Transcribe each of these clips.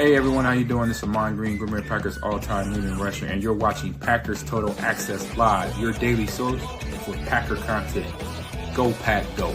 Hey everyone, how you doing? This is Amon Green, Green Bay Packers all-time leading rusher, and you're watching Packers Total Access Live, your daily source for Packer content. Go Pack, go!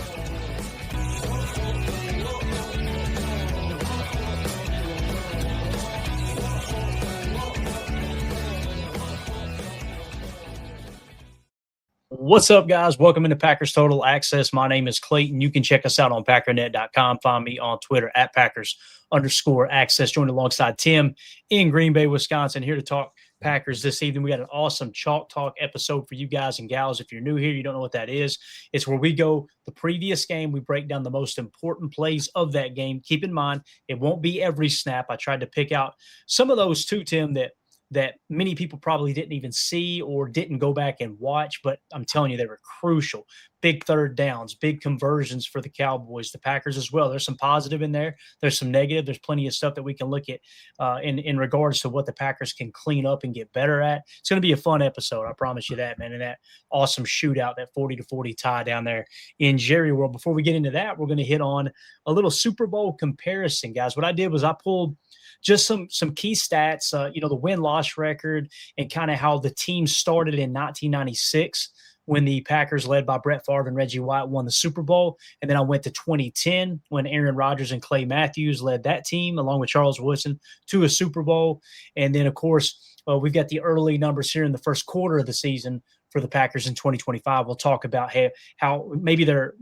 What's up, guys? Welcome into Packers Total Access. My name is Clayton. You can check us out on packernet.com. Find me on Twitter at Packers_access. Joined alongside Tim in Green Bay, Wisconsin, here to talk Packers this evening. We got an awesome Chalk Talk episode for you guys and gals. If you're new here, you don't know what that is. It's where we go the previous game. We break down the most important plays of that game. Keep in mind, it won't be every snap. I tried to pick out some of those too, Tim, that many people probably didn't even see or didn't go back and watch, but I'm telling you, they were crucial. Big third downs, big conversions for the Cowboys, the Packers as well. There's some positive in there. There's some negative. There's plenty of stuff that we can look at in regards to what the Packers can clean up and get better at. It's going to be a fun episode. I promise you that, man. And that awesome shootout, that 40-40 tie down there in Jerry World. Before we get into that, we're going to hit on a little Super Bowl comparison, guys. What I did was I pulled just some key stats, the win-loss record and kind of how the team started in 1996 when the Packers, led by Brett Favre and Reggie White, won the Super Bowl. And then I went to 2010 when Aaron Rodgers and Clay Matthews led that team, along with Charles Woodson, to a Super Bowl. And then, of course, we've got the early numbers here in the first quarter of the season for the Packers in 2025. We'll talk about how maybe they're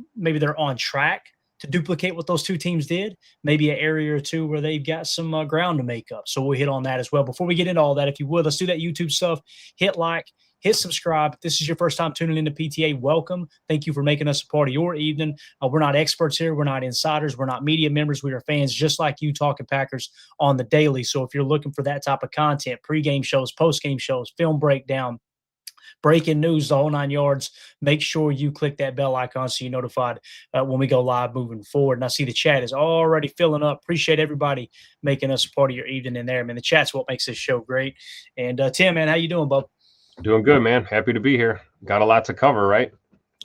on track to duplicate what those two teams did, maybe an area or two where they've got some ground to make up. So we'll hit on that as well. Before we get into all that, if you would, let's do that YouTube stuff. Hit like, hit subscribe. If this is your first time tuning into PTA, welcome. Thank you for making us a part of your evening. We're not experts here. We're not insiders. We're not media members. We are fans just like you talking Packers on the daily. So if you're looking for that type of content, pregame shows, postgame shows, film breakdown, breaking news, the whole 9 yards, make sure you click that bell icon so you're notified when we go live moving forward. And I see the chat is already filling up. Appreciate everybody making us a part of your evening in there, man. The chat's what makes this show great. And Tim, man, how you doing, bub? Doing good, man. Happy to be here. Got a lot to cover, right?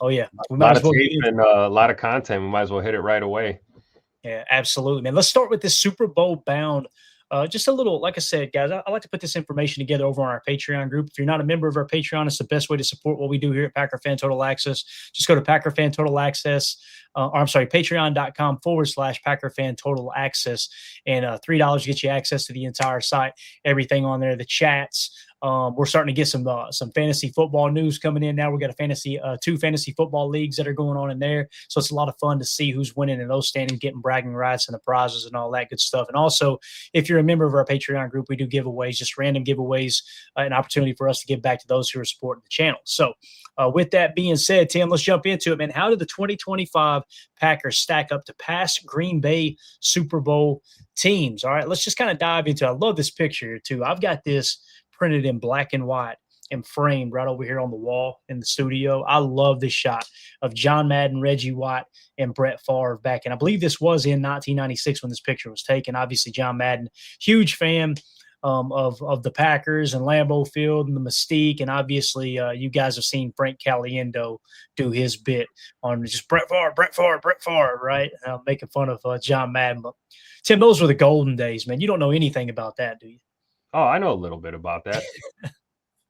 Oh, yeah. We might a lot of tape and a lot of content. We might as well hit it right away. Yeah, absolutely, man. Let's start with this Super Bowl bound. Just a little, like I said, guys, I like to put this information together over on our Patreon group. If you're not a member of our Patreon, it's the best way to support what we do here at Packer Fan Total Access. Just go to Packer Fan Total Access, patreon.com/Packer Fan Total Access. And $3 gets you access to the entire site, everything on there, the chats. We're starting to get some fantasy football news coming in now. We got two fantasy football leagues that are going on in there. So it's a lot of fun to see who's winning in those standings, getting bragging rights and the prizes and all that good stuff. And also, if you're a member of our Patreon group, we do giveaways, just random giveaways, an opportunity for us to give back to those who are supporting the channel. So with that being said, Tim, let's jump into it, man. How did the 2025 Packers stack up to past Green Bay Super Bowl teams? All right, let's just kind of dive into it. I love this picture here, too. I've got this printed in black and white and framed right over here on the wall in the studio. I love this shot of John Madden, Reggie White, and Brett Favre back. And I believe this was in 1996 when this picture was taken. Obviously, John Madden, huge fan of the Packers and Lambeau Field and the Mystique. And obviously, you guys have seen Frank Caliendo do his bit on just Brett Favre, right? Making fun of John Madden. But, Tim, those were the golden days, man. You don't know anything about that, do you? Oh, I know a little bit about that.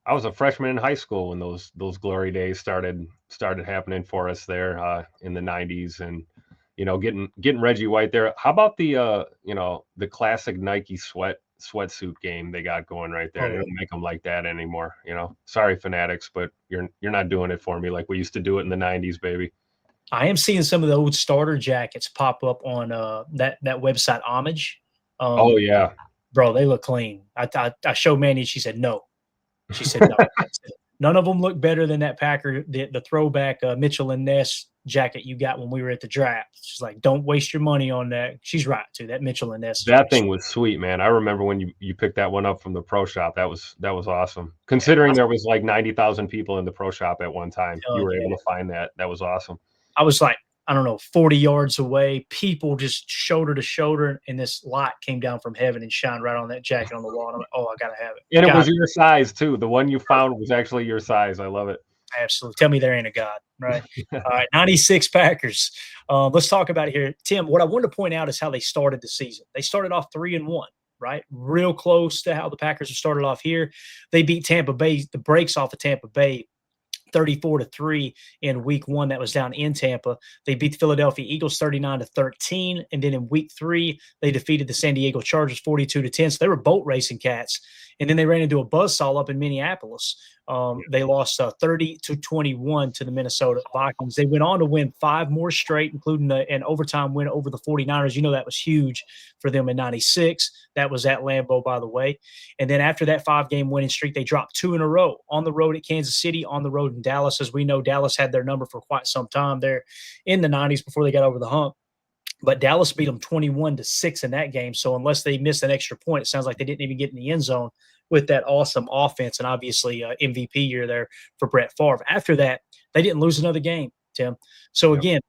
I was a freshman in high school when those glory days started happening for us there in the 90s, and getting Reggie White there. How about the classic Nike sweatsuit game they got going right there? They don't make them like that anymore. Sorry, fanatics, but you're not doing it for me like we used to do it in the 90s, baby. I am seeing some of the old starter jackets pop up on that website Homage. Oh yeah. Bro, they look clean. I showed Manny. She said no. She said no. None of them look better than that Packer, the throwback Mitchell and Ness jacket you got when we were at the draft. She's like, don't waste your money on that. She's right too. That Mitchell and Ness. That thing was sweet, man. I remember when you picked that one up from the pro shop. That was awesome. Considering there was like 90,000 people in the pro shop at one time, you were able to find that. That was awesome. I was like, I don't know, 40 yards away, people just shoulder to shoulder, and this light came down from heaven and shined right on that jacket on the wall. And I'm like, oh, I got to have it. And it was your size, too. The one you found was actually your size. I love it. Absolutely. Tell me there ain't a God, right? All right, 96 Packers. Let's talk about it here. Tim, what I wanted to point out is how they started the season. They started off 3-1. right? Real close to how the Packers have started off here. They beat Tampa Bay, the breaks off of Tampa Bay 34-3 in week 1. That was down in Tampa. They beat the Philadelphia Eagles 39-13. And then in week 3, they defeated the San Diego Chargers 42-10. So they were boat racing cats. And then they ran into a buzzsaw up in Minneapolis. They lost 30-21 to the Minnesota Vikings. They went on to win 5 more straight, including an overtime win over the 49ers. You know, that was huge for them in 96. That was at Lambeau, by the way. And then after that 5-game winning streak, they dropped 2 in a row, on the road at Kansas City, on the road in Dallas. As we know, Dallas had their number for quite some time there in the 90s before they got over the hump. But Dallas beat them 21-6 in that game. So unless they missed an extra point, it sounds like they didn't even get in the end zone with that awesome offense, and obviously MVP year there for Brett Favre. After that, they didn't lose another game, Tim. So again,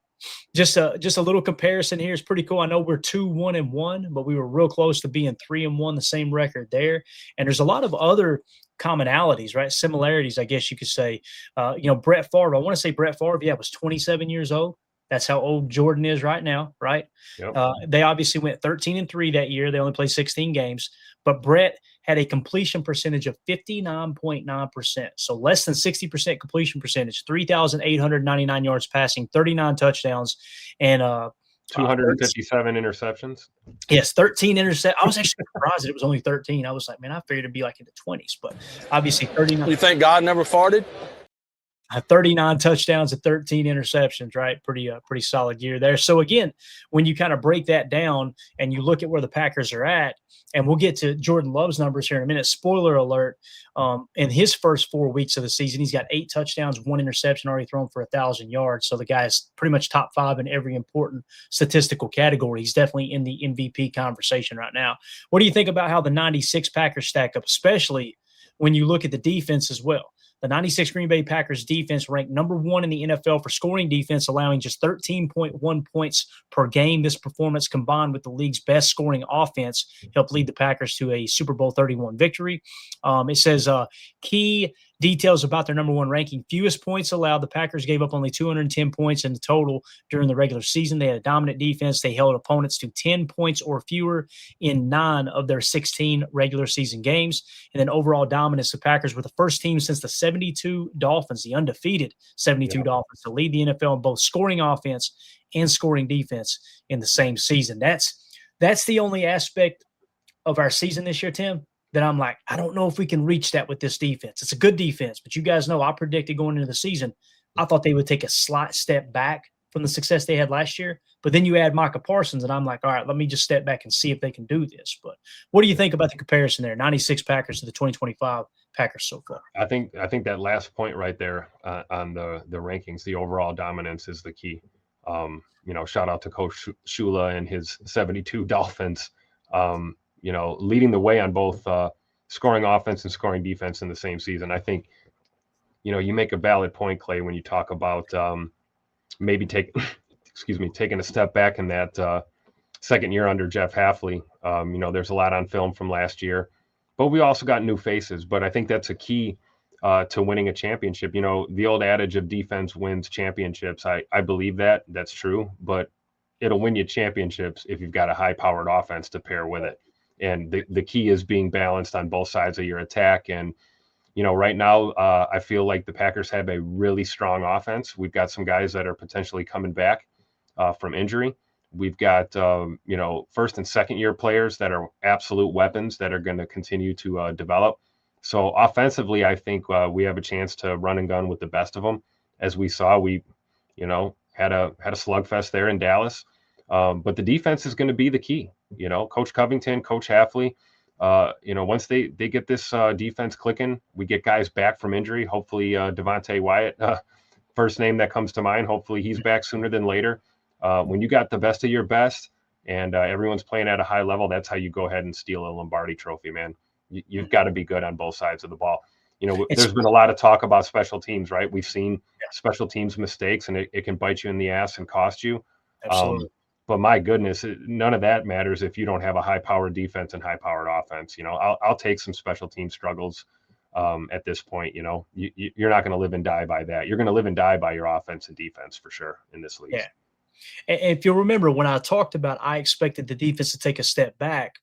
just a little comparison here is pretty cool. I know we're 2-1-1, but we were real close to being 3-1, the same record there. And there's a lot of other commonalities, right? Similarities, I guess you could say. Brett Favre, I want to say Brett Favre, was 27 years old. That's how old Jordan is right now, right? Yep. They obviously went 13-3 that year. They only played 16 games, but Brett had a completion percentage of 59.9%. So less than 60% completion percentage, 3,899 yards passing, 39 touchdowns, and 257 interceptions. Yes, 13 interceptions. I was actually surprised that it was only 13. I was like, man, I figured it'd be like in the 20s, but obviously 39. You think God never farted? 39 touchdowns and 13 interceptions, right? Pretty solid year there. So again, when you kind of break that down and you look at where the Packers are at, and we'll get to Jordan Love's numbers here in a minute. Spoiler alert, in his first 4 weeks of the season, he's got 8 touchdowns, 1 interception, already thrown for 1,000 yards. So the guy's pretty much top 5 in every important statistical category. He's definitely in the MVP conversation right now. What do you think about how the 96 Packers stack up, especially when you look at the defense as well? The 96 Green Bay Packers defense ranked number 1 in the NFL for scoring defense, allowing just 13.1 points per game. This performance, combined with the league's best scoring offense, helped lead the Packers to a Super Bowl 31 victory. It says key details about their number 1 ranking. Fewest points allowed. The Packers gave up only 210 points in the total during the regular season. They had a dominant defense. They held opponents to 10 points or fewer in 9 of their 16 regular season games. And then overall dominance, the Packers were the first team since the 72 Dolphins, the undefeated 72 Dolphins, to lead the NFL in both scoring offense and scoring defense in the same season. That's the only aspect of our season this year, Tim, that I'm like, I don't know if we can reach that with this defense. It's a good defense, but you guys know I predicted going into the season, I thought they would take a slight step back from the success they had last year. But then you add Micah Parsons, and I'm like, all right, let me just step back and see if they can do this. But what do you think about the comparison there, 96 Packers to the 2025 Packers so far? I think that last point right there on the rankings, the overall dominance is the key. Shout out to Coach Shula and his 72 Dolphins. Leading the way on both scoring offense and scoring defense in the same season. I think, you make a valid point, Clay, when you talk about maybe taking a step back in that second year under Jeff Hafley. There's a lot on film from last year, but we also got new faces. But I think that's a key to winning a championship. The old adage of defense wins championships. I believe that's true, but it'll win you championships if you've got a high-powered offense to pair with it. And the key is being balanced on both sides of your attack. And, right now, I feel like the Packers have a really strong offense. We've got some guys that are potentially coming back from injury. We've got, first and second year players that are absolute weapons that are going to continue to develop. So offensively, I think we have a chance to run and gun with the best of them. As we saw, we, had a slugfest there in Dallas. But the defense is going to be the key. Coach Covington, Coach Hafley, once they get this defense clicking, we get guys back from injury. Hopefully Devontae Wyatt, first name that comes to mind, hopefully he's back sooner than later. When you got the best of your best and everyone's playing at a high level, that's how you go ahead and steal a Lombardi trophy, man. You've got to be good on both sides of the ball. There's been a lot of talk about special teams, right? We've seen special teams mistakes, and it can bite you in the ass and cost you. Absolutely. But my goodness, none of that matters if you don't have a high-powered defense and high-powered offense. I'll take some special team struggles at this point. You're not going to live and die by that. You're going to live and die by your offense and defense for sure in this league. Yeah. And if you'll remember, when I talked about I expected the defense to take a step back,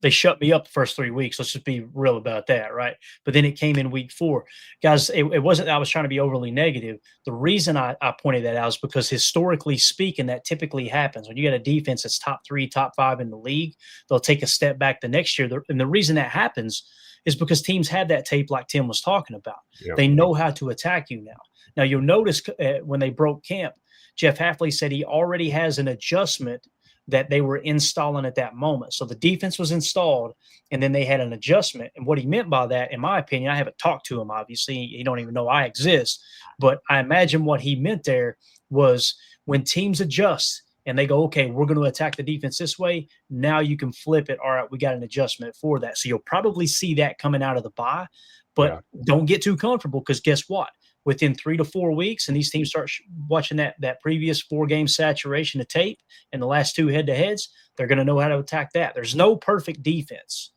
They shut me up the first 3 weeks. Let's just be real about that, right? But then it came in week 4. Guys, it wasn't that I was trying to be overly negative. The reason I pointed that out is because historically speaking, that typically happens. When you got a defense that's top 3, top 5 in the league, they'll take a step back the next year. And the reason that happens is because teams have that tape like Tim was talking about. Yeah. They know how to attack you now. Now, you'll notice when they broke camp, Jeff Hafley said he already has an adjustment that they were installing at that moment. So the defense was installed, and then they had an adjustment. And what he meant by that, in my opinion, I haven't talked to him, obviously. He don't even know I exist. But I imagine what he meant there was when teams adjust and they go, okay, we're going to attack the defense this way. Now you can flip it. All right, we got an adjustment for that. So you'll probably see that coming out of the bye. But don't get too comfortable, because guess what? Within 3 to 4 weeks, and these teams start watching that previous 4-game saturation of tape and the last 2 head-to-heads, they're going to know how to attack that. There's no perfect defense.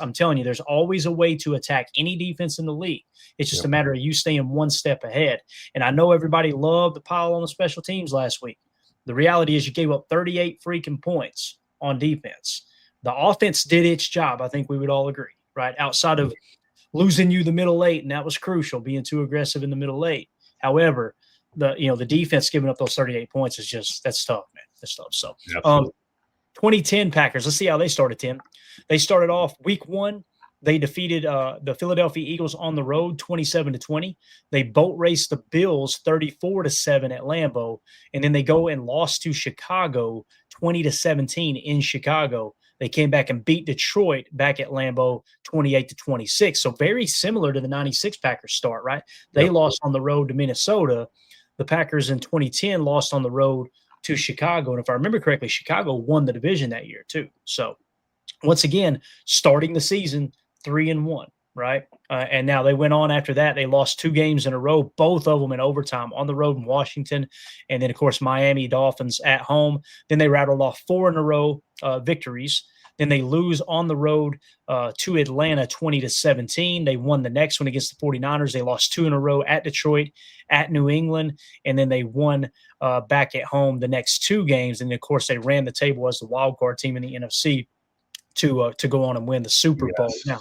I'm telling you, there's always a way to attack any defense in the league. It's just a matter of you staying one step ahead. And I know everybody loved the pile on the special teams last week. The reality is you gave up 38 freaking points on defense. The offense did its job. I think we would all agree, right? Outside of losing you the middle 8, and that was crucial, being too aggressive in the middle 8. However, the defense giving up those 38 points is that's tough, man. That's tough. So, 2010 Packers. Let's see how they started, Tim. They started off week 1. They defeated the Philadelphia Eagles on the road 27-20. They boat raced the Bills 34-7 at Lambeau, and then they go and lost to Chicago 20-17 in Chicago. They came back and beat Detroit back at Lambeau 28-26. So very similar to the 96 Packers start, right? They lost on the road to Minnesota. The Packers in 2010 lost on the road to Chicago. And if I remember correctly, Chicago won the division that year too. So once again, starting the season 3-1, right? And now they went on after that. They lost 2 games in a row, both of them in overtime, on the road in Washington. And then, of course, Miami Dolphins at home. Then they rattled off 4 in a row victories. Then they lose on the road to Atlanta 20-17. They won the next one against the 49ers. They lost 2 in a row at Detroit, at New England, and then they won back at home the next 2 games. And, of course, they ran the table as the wild card team in the NFC to go on and win the Super Bowl. Now,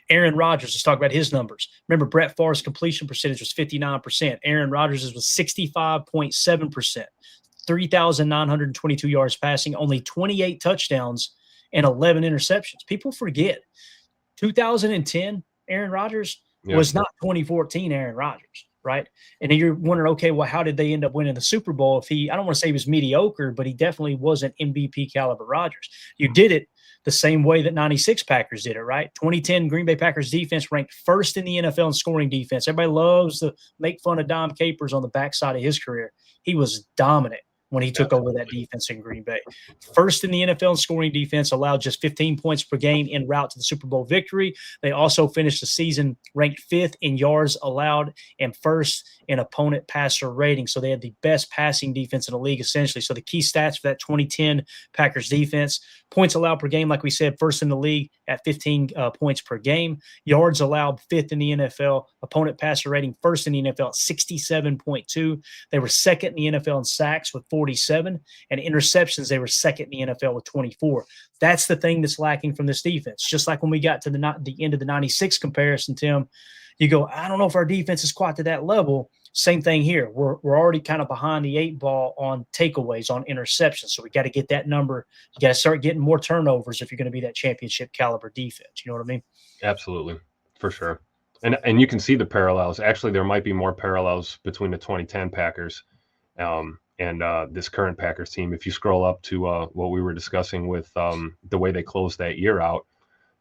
Aaron Rodgers, let's talk about his numbers. Remember, Brett Favre's completion percentage was 59%. Aaron Rodgers was 65.7%, 3,922 yards passing, only 28 touchdowns and 11 interceptions. People forget 2010 Aaron Rodgers was not 2014 Aaron Rodgers, right? And then you're wondering, okay, well, how did they end up winning the Super Bowl if I don't want to say he was mediocre, but he definitely wasn't MVP caliber Rodgers. You did it the same way that 96 Packers did it, right? 2010 Green Bay Packers defense ranked first in the NFL in scoring defense. Everybody loves to make fun of Dom Capers on the backside of his career. He was dominant when he took over that defense in Green Bay. First in the NFL in scoring defense, allowed just 15 points per game en route to the Super Bowl victory. They also finished the season ranked 5th in yards allowed and first in opponent passer rating. So they had the best passing defense in the league, essentially. So the key stats for that 2010 Packers defense: points allowed per game, like we said, first in the league at 15 points per game. Yards allowed 5th in the NFL. Opponent passer rating first in the NFL at 67.2. They were second in the NFL in sacks with 47. And interceptions, they were second in the NFL with 24. That's the thing that's lacking from this defense. Just like when we got to the end of the 96 comparison, Tim, you go, I don't know if our defense is quite to that level. Same thing here. We're already kind of behind the 8 ball on takeaways, on interceptions. So we got to get that number. You got to start getting more turnovers if you're going to be that championship caliber defense. You know what I mean? Absolutely, for sure. And you can see the parallels. Actually, there might be more parallels between the 2010 Packers and this current Packers team. If you scroll up to what we were discussing with the way they closed that year out,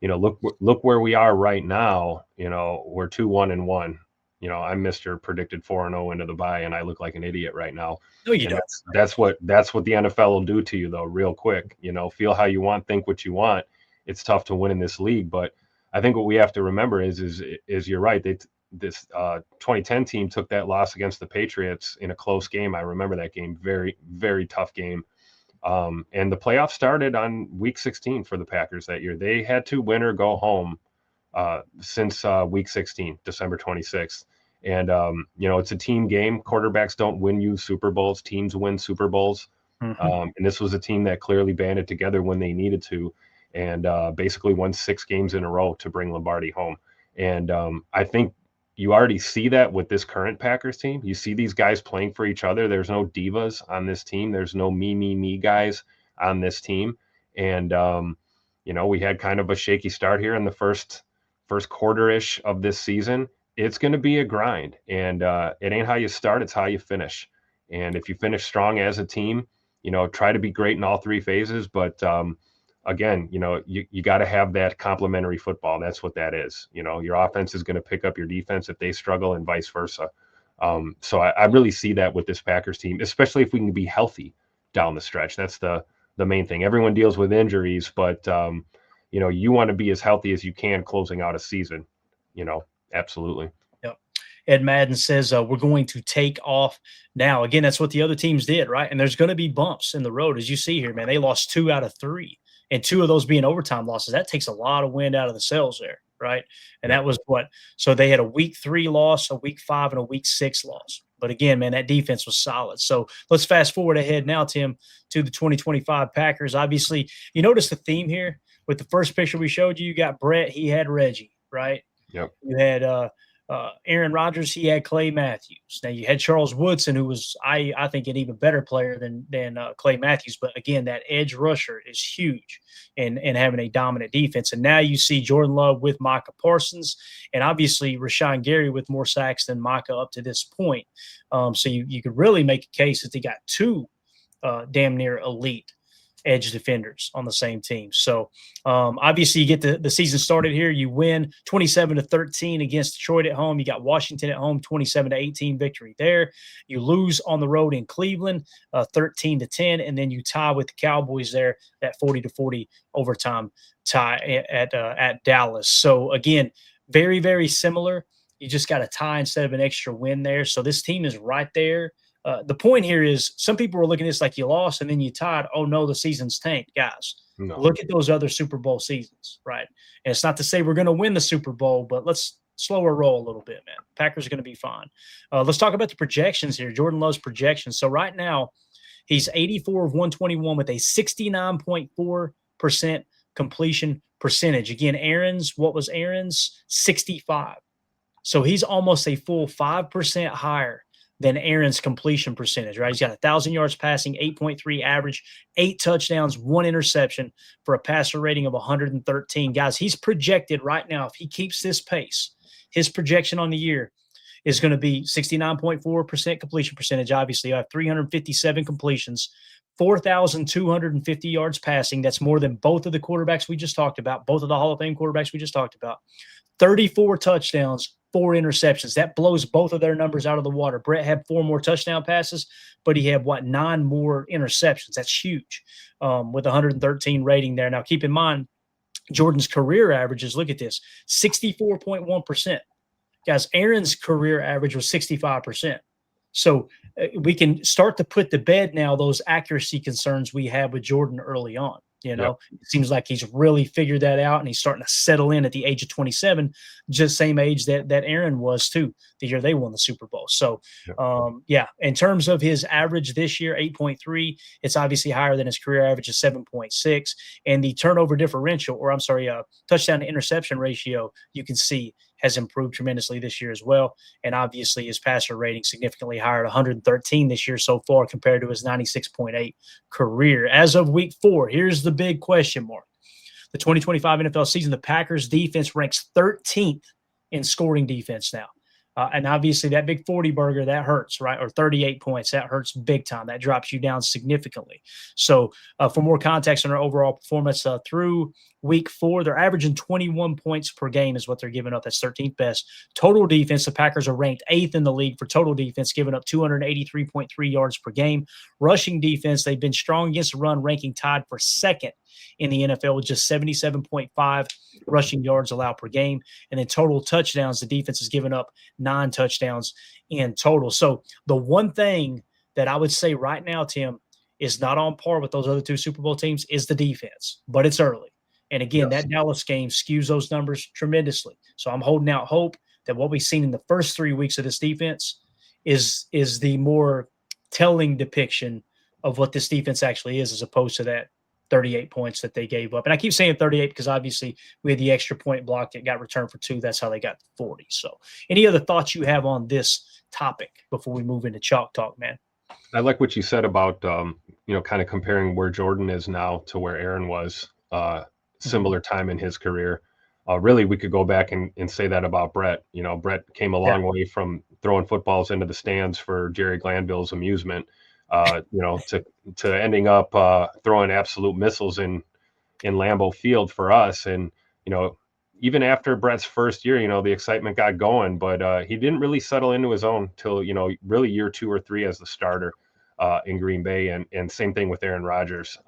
look where we are right now. We're 2-1-1. I'm Mr. predicted 4-0 into the bye, and I look like an idiot right now. No, you don't. That's what the NFL will do to you, though, real quick. Feel how you want, think what you want. It's tough to win in this league, but I think what we have to remember is you're right. This 2010 team took that loss against the Patriots in a close game. I remember that game, very, very tough game. And the playoffs started on week 16 for the Packers that year. They had to win or go home since week 16, December 26th. And, it's a team game. Quarterbacks don't win you Super Bowls. Teams win Super Bowls. And this was a team that clearly banded together when they needed to. and basically won 6 games in a row to bring Lombardi home. And I think you already see that with this current Packers team. You see these guys playing for each other. There's no divas on this team. There's no me guys on this team. And, we had kind of a shaky start here in the first quarter-ish of this season. It's going to be a grind. And it ain't how you start, it's how you finish. And if you finish strong as a team, try to be great in all 3 phases. But again, you got to have that complementary football. That's what that is. Your offense is going to pick up your defense if they struggle, and vice versa. So I really see that with this Packers team, especially if we can be healthy down the stretch. That's the main thing. Everyone deals with injuries, but you want to be as healthy as you can closing out a season. Absolutely. Yep. Ed Madden says we're going to take off now. Again, that's what the other teams did, right? And there's going to be bumps in the road, as you see here, man. They lost 2 out of 3. And 2 of those being overtime losses. That takes a lot of wind out of the sails there, right? And that was so they had a week 3 loss, a week 5, and a week 6 loss. But again, man, that defense was solid. So let's fast forward ahead now, Tim, to the 2025 Packers. Obviously, you notice the theme here with the first picture we showed you. You got Brett, he had Reggie, right? Yep. You had Aaron Rodgers, he had Clay Matthews. Now you had Charles Woodson, who was, I think, an even better player than Clay Matthews. But again, that edge rusher is huge and having a dominant defense. And now you see Jordan Love with Micah Parsons, and obviously Rashawn Gary with more sacks than Micah up to this point. So you could really make a case that they got 2 damn near elite edge defenders on the same team. So obviously you get the season started here. You win 27-13 against Detroit at home. You got Washington at home, 27-18 victory there. You lose on the road in Cleveland, 13-10, and then you tie with the Cowboys there, that 40-40 overtime tie at Dallas. So again, very, very similar. You just got a tie instead of an extra win there. So this team is right there. The point here is some people are looking at this like you lost and then you tied. Oh, no, the season's tanked. Guys, No. Look at those other Super Bowl seasons, right? And it's not to say we're going to win the Super Bowl, but let's slow our roll a little bit, man. Packers are going to be fine. Let's talk about the projections here. Jordan Love's projections. So right now, he's 84 of 121 with a 69.4% completion percentage. Again, what was Aaron's? 65. So he's almost a full 5% higher than Aaron's completion percentage, right? He's got 1,000 yards passing, 8.3 average, 8 touchdowns, 1 interception for a passer rating of 113. Guys, he's projected right now, if he keeps this pace, his projection on the year is going to be 69.4% completion percentage. Obviously, I have 357 completions, 4,250 yards passing. That's more than both of the quarterbacks we just talked about, both of the Hall of Fame quarterbacks we just talked about. 34 touchdowns, 4 interceptions. That blows both of their numbers out of the water. Brett had 4 more touchdown passes, but he had 9 more interceptions. That's huge with 113 rating there. Now, keep in mind, Jordan's career averages, look at this, 64.1%. Guys, Aaron's career average was 65%. So we can start to put to bed now those accuracy concerns we had with Jordan early on. It seems like he's really figured that out, and he's starting to settle in at the age of 27, just same age that Aaron was too, the year they won the Super Bowl. So, in terms of his average this year, 8.3, it's obviously higher than his career average of 7.6. And the turnover differential, touchdown to interception ratio, you can see has improved tremendously this year as well. And obviously his passer rating significantly higher at 113 this year so far compared to his 96.8 career. As of week 4, here's the big question mark. The 2025 NFL season, the Packers defense ranks 13th in scoring defense now. And obviously that big 40 burger, that hurts, right? Or 38 points, that hurts big time. That drops you down significantly. So for more context on our overall performance through week 4, they're averaging 21 points per game is what they're giving up. That's 13th best. Total defense, the Packers are ranked 8th in the league for total defense, giving up 283.3 yards per game. Rushing defense, they've been strong against the run, ranking tied for 2nd in the NFL with just 77.5 rushing yards allowed per game. And then total touchdowns, the defense has given up 9 touchdowns in total. So the one thing that I would say right now, Tim, is not on par with those other 2 Super Bowl teams is the defense, but it's early. And again, that Dallas game skews those numbers tremendously. So I'm holding out hope that what we've seen in the first 3 weeks of this defense is the more telling depiction of what this defense actually is, as opposed to that 38 points that they gave up. And I keep saying 38 because obviously we had the extra point block that got returned for 2. That's how they got 40. So any other thoughts you have on this topic before we move into chalk talk, man? I like what you said about, kind of comparing where Jordan is now to where Aaron was, similar time in his career. Really, we could go back and say that about Brett. Brett came a long way from throwing footballs into the stands for Jerry Glanville's amusement, to ending up throwing absolute missiles in Lambeau Field for us. And, even after Brett's first year, the excitement got going, but he didn't really settle into his own till, really year 2 or 3 as the starter in Green Bay. And same thing with Aaron Rodgers.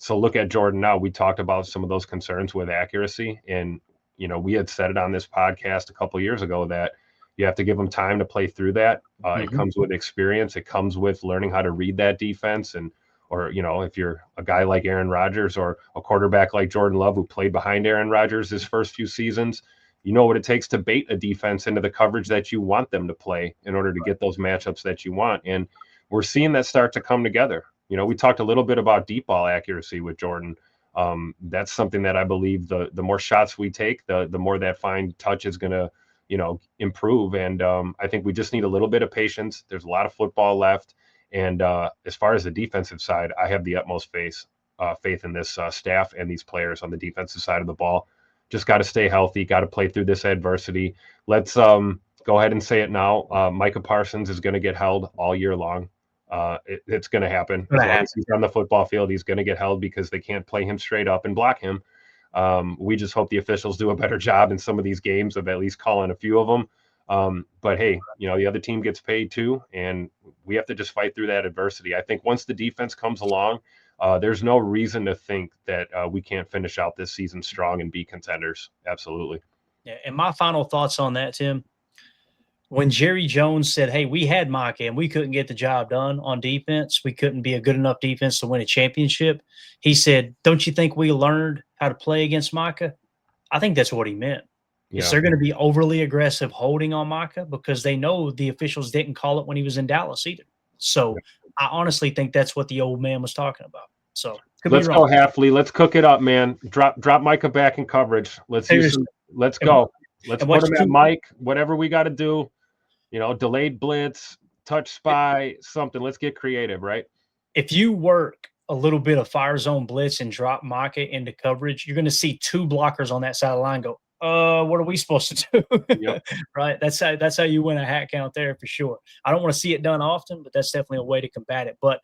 So look at Jordan now. We talked about some of those concerns with accuracy. And, we had said it on this podcast a couple of years ago that you have to give him time to play through that. It comes with experience. It comes with learning how to read that defense. Or if you're a guy like Aaron Rodgers or a quarterback like Jordan Love, who played behind Aaron Rodgers his first few seasons, you know what it takes to bait a defense into the coverage that you want them to play in order to get those matchups that you want. And we're seeing that start to come together. We talked a little bit about deep ball accuracy with Jordan. That's something that I believe the more shots we take, the more that fine touch is going to, improve. And I think we just need a little bit of patience. There's a lot of football left. And as far as the defensive side, I have the utmost faith in this staff and these players on the defensive side of the ball. Just got to stay healthy, got to play through this adversity. Let's go ahead and say it now. Micah Parsons is going to get held all year long. It's going to happen. As long as he's on the football field, he's going to get held because they can't play him straight up and block him. We just hope the officials do a better job in some of these games of at least calling a few of them. But hey, the other team gets paid too, and we have to just fight through that adversity. I think once the defense comes along, there's no reason to think that we can't finish out this season strong and be contenders. Absolutely. Yeah. And my final thoughts on that, Tim, when Jerry Jones said, hey, we had Micah and we couldn't get the job done on defense, we couldn't be a good enough defense to win a championship. He said, don't you think we learned how to play against Micah? I think that's what he meant. Yeah. They're going to be overly aggressive holding on Micah because they know the officials didn't call it when he was in Dallas either. So I honestly think that's what the old man was talking about. So let's go, Halfley. Let's cook it up, man. Drop Micah back in coverage. Let's go. Let's put him at Mike. Whatever we got to do. Delayed blitz, touch spy, something. Let's get creative, right? If you work a little bit of fire zone blitz and drop Micah into coverage, you're going to see 2 blockers on that side of the line go, what are we supposed to do? Yep. Right. That's how you win a hat count there for sure. I don't want to see it done often, but that's definitely a way to combat it. But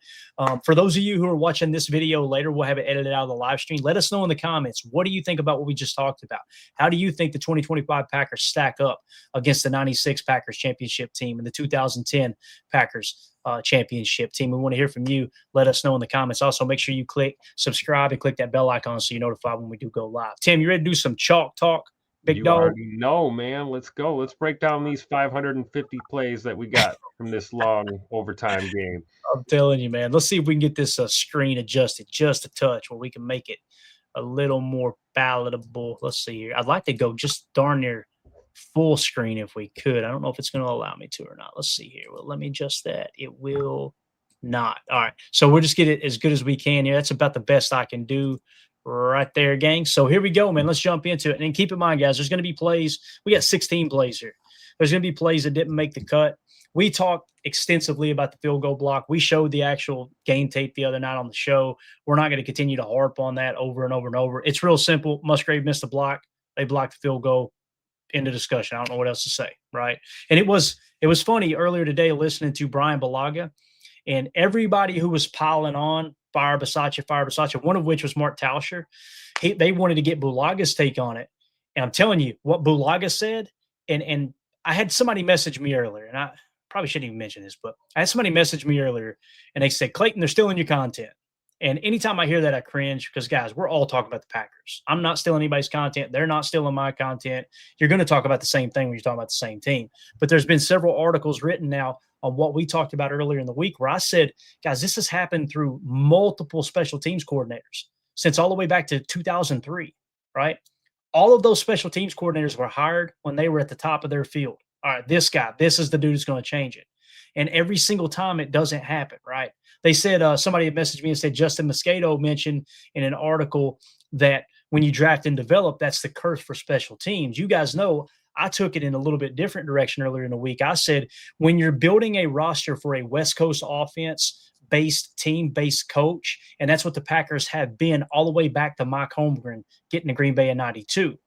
for those of you who are watching this video later, we'll have it edited out of the live stream. Let us know in the comments. What do you think about what we just talked about? How do you think the 2025 Packers stack up against the 96 Packers championship team and the 2010 Packers championship team? We want to hear from you. Let us know in the comments. Also, make sure you click subscribe and click that bell icon so you're notified when we do go live. Tim, you ready to do some chalk talk? Big dog. Already know, man. Let's go. Let's break down these 550 plays that we got from this long overtime game. I'm telling you, man. Let's see if we can get this screen adjusted just a touch where we can make it a little more palatable. Let's see here. I'd like to go just darn near full screen if we could. I don't know if it's going to allow me to or not. Let's see here. Well, let me adjust that. It will not. All right. So we'll just get it as good as we can here. That's about the best I can do right there, gang. So here we go, man. Let's jump into it. And keep in mind, guys, there's going to be plays. We got 16 plays here. There's going to be plays that didn't make the cut. We talked extensively about the field goal block. We showed the actual game tape the other night on the show. We're not going to continue to harp on that over and over and over. It's real simple. Musgrave missed the block. They blocked the field goal. End of discussion. I don't know what else to say, right? And it was funny earlier today listening to Brian Balaga, and everybody who was piling on fire Bisaccia, one of which was Mark Tauscher. They wanted to get Bulaga's take on it. And I'm telling you what Bulaga said. And I had somebody message me earlier, and I probably shouldn't even mention this, but I had somebody message me earlier, and they said, Clayton, they're stealing your content. And anytime I hear that, I cringe because, guys, we're all talking about the Packers. I'm not stealing anybody's content. They're not stealing my content. You're going to talk about the same thing when you're talking about the same team. But there's been several articles written now on what we talked about earlier in the week where I said, guys, this has happened through multiple special teams coordinators since all the way back to 2003, right? All of those special teams coordinators were hired when they were at the top of their field. All right, this guy, this is the dude who's going to change it. And every single time it doesn't happen, right? They said somebody had messaged me and said Justin Moscato mentioned in an article that when you draft and develop, that's the curse for special teams. You guys know I took it in a little bit different direction earlier in the week. I said when you're building a roster for a West Coast offense based team based coach, and that's what the Packers have been all the way back to Mike Holmgren getting to Green Bay in '92.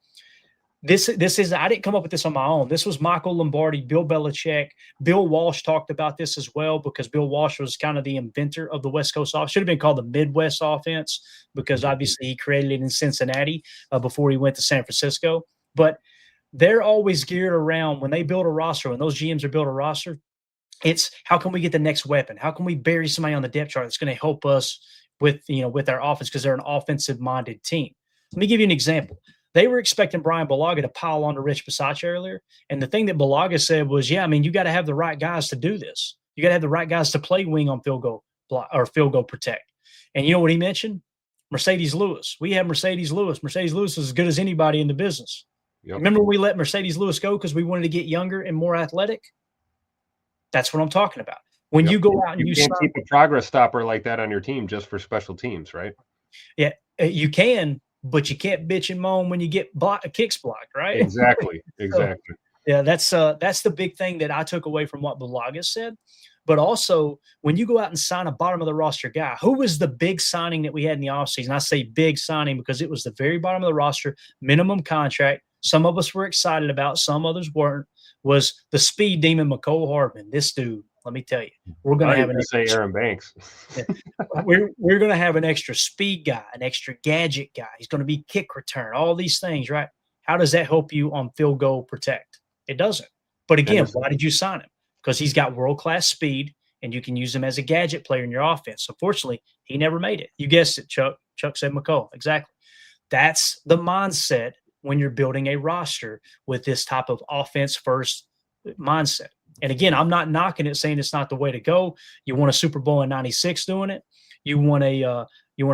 This is I didn't come up with this on my own. This was Michael Lombardi, Bill Belichick, Bill Walsh talked about this as well because Bill Walsh was kind of the inventor of the West Coast offense. Should have been called the Midwest offense because obviously he created it in Cincinnati before he went to San Francisco. But they're always geared around when they build a roster, when those GMs are build a roster, it's how can we get the next weapon? How can we bury somebody on the depth chart that's going to help us with our offense because they're an offensive minded team. Let me give you an example. They were expecting Brian Bulaga to pile on to Rich Bisaccia earlier. And the thing that Bulaga said was, yeah, I mean, you got to have the right guys to do this. You got to have the right guys to play wing on field goal block or field goal protect. And you know what he mentioned? Mercedes Lewis. We have Mercedes Lewis. Mercedes Lewis is as good as anybody in the business. Yep. Remember we let Mercedes Lewis go because we wanted to get younger and more athletic? That's what I'm talking about. When you go out and you can't keep a progress stopper like that on your team just for special teams, right? Yeah, you can. But you can't bitch and moan when you get kicks blocked, right? Exactly. So, yeah, that's the big thing that I took away from what Bulaga said. But also, when you go out and sign a bottom of the roster guy, who was the big signing that we had in the offseason? I say big signing because it was the very bottom of the roster, minimum contract. Some of us were excited about, some others weren't. Was the speed demon McCole Hardman. This dude, let me tell you, we're going to have Aaron Banks. we're going to have an extra speed guy, an extra gadget guy. He's going to be kick return, all these things, right? How does that help you on field goal protect? It doesn't. But again, why did you sign him? Because he's got world-class speed, and you can use him as a gadget player in your offense. Unfortunately, he never made it. You guessed it, Chuck. Chuck said McCall. Exactly. That's the mindset when you're building a roster with this type of offense-first mindset. And again, I'm not knocking it, saying it's not the way to go. You won a Super Bowl in '96 doing it. You won a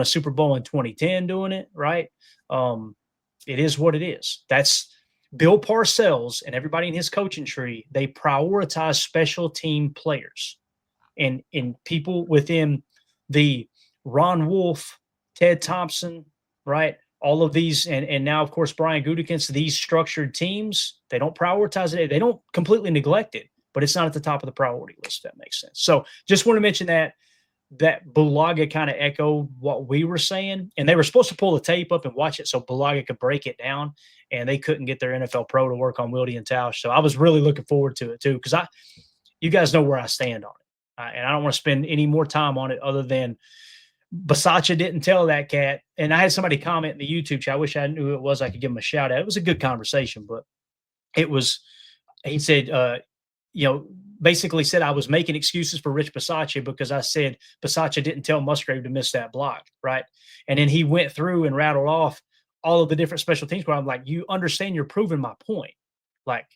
Super Bowl in 2010 doing it, right? It is what it is. That's Bill Parcells and everybody in his coaching tree. They prioritize special team players, and people within the Ron Wolf, Ted Thompson, right? All of these, and now, of course, Brian Gutekunst, these structured teams, they don't prioritize it. They don't completely neglect it, but it's not at the top of the priority list, if that makes sense. So just want to mention that Bulaga kind of echoed what we were saying, and they were supposed to pull the tape up and watch it so Bulaga could break it down, and they couldn't get their NFL pro to work on Wildy and Tausch. So I was really looking forward to it too, because you guys know where I stand on it, and I don't want to spend any more time on it other than Bisaccia didn't tell that cat. And I had somebody comment in the YouTube chat. I wish I knew who it was. I could give him a shout out. It was a good conversation, but he said, basically said I was making excuses for Rich Bisaccia because I said Bisaccia didn't tell Musgrave to miss that block, right? And then he went through and rattled off all of the different special teams where I'm like, you understand, you're proving my point. Like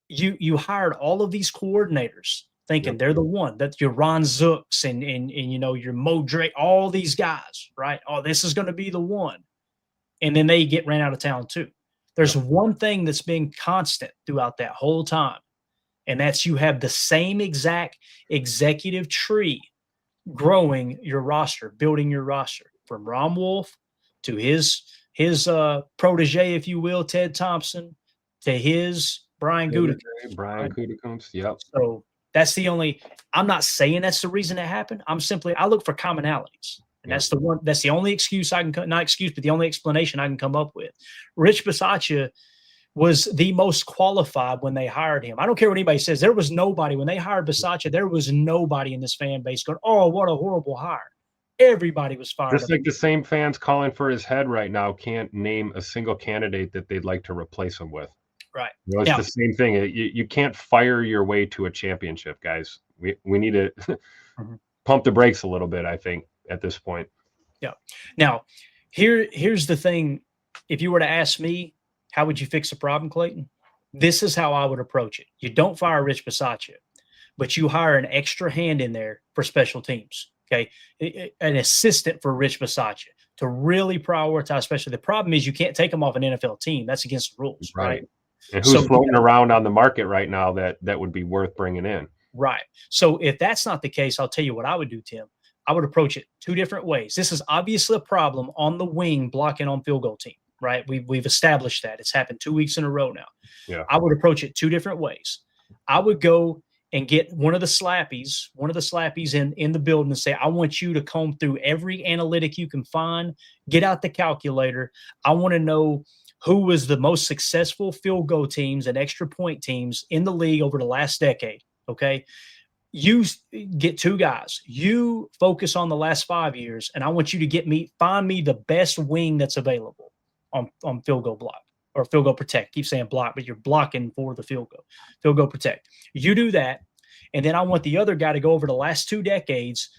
you hired all of these coordinators thinking they're the one, that your Ron Zooks and your Mo Drake, all these guys, right? Oh, this is going to be the one. And then they get ran out of town too. There's one thing that's been constant throughout that whole time, and that's you have the same exact executive tree growing your roster, building your roster, from Ron Wolf to his protege, if you will, Ted Thompson, to his Brian Gutekunst. Brian Gutekunst, yep. So that's the only – I'm not saying that's the reason it happened. I look for commonalities. And that's the only excuse I can – not excuse, but the only explanation I can come up with. Rich Bisaccia was the most qualified when they hired him. I don't care what anybody says. There was nobody. When they hired Bisaccia, there was nobody in this fan base going, oh, what a horrible hire. Everybody was fired. Just like the same fans calling for his head right now can't name a single candidate that they'd like to replace him with. Right. It's the same thing. You can't fire your way to a championship, guys. We need to pump the brakes a little bit, I think, at this point. Yeah. Now, here's the thing. If you were to ask me, how would you fix the problem, Clayton? This is how I would approach it. You don't fire Rich Bisaccia, but you hire an extra hand in there for special teams, okay? An assistant for Rich Bisaccia to really prioritize special. The problem is you can't take him off an NFL team. That's against the rules, right? And who's floating around on the market right now that would be worth bringing in? Right. So if that's not the case, I'll tell you what I would do, Tim. I would approach it two different ways. This is obviously a problem on the wing blocking on field goal team, right? We've established that. It's happened 2 weeks in a row now. Yeah. I would approach it two different ways. I would go and get one of the slappies in the building and say, I want you to comb through every analytic you can find, get out the calculator. I want to know who was the most successful field goal teams and extra point teams in the league over the last decade. Okay. You get two guys. You focus on the last 5 years, and I want you to find me the best wing that's available on field goal block or field goal protect. Keep saying block, but you're blocking for the field goal protect. You do that, and then I want the other guy to go over the last 2 decades,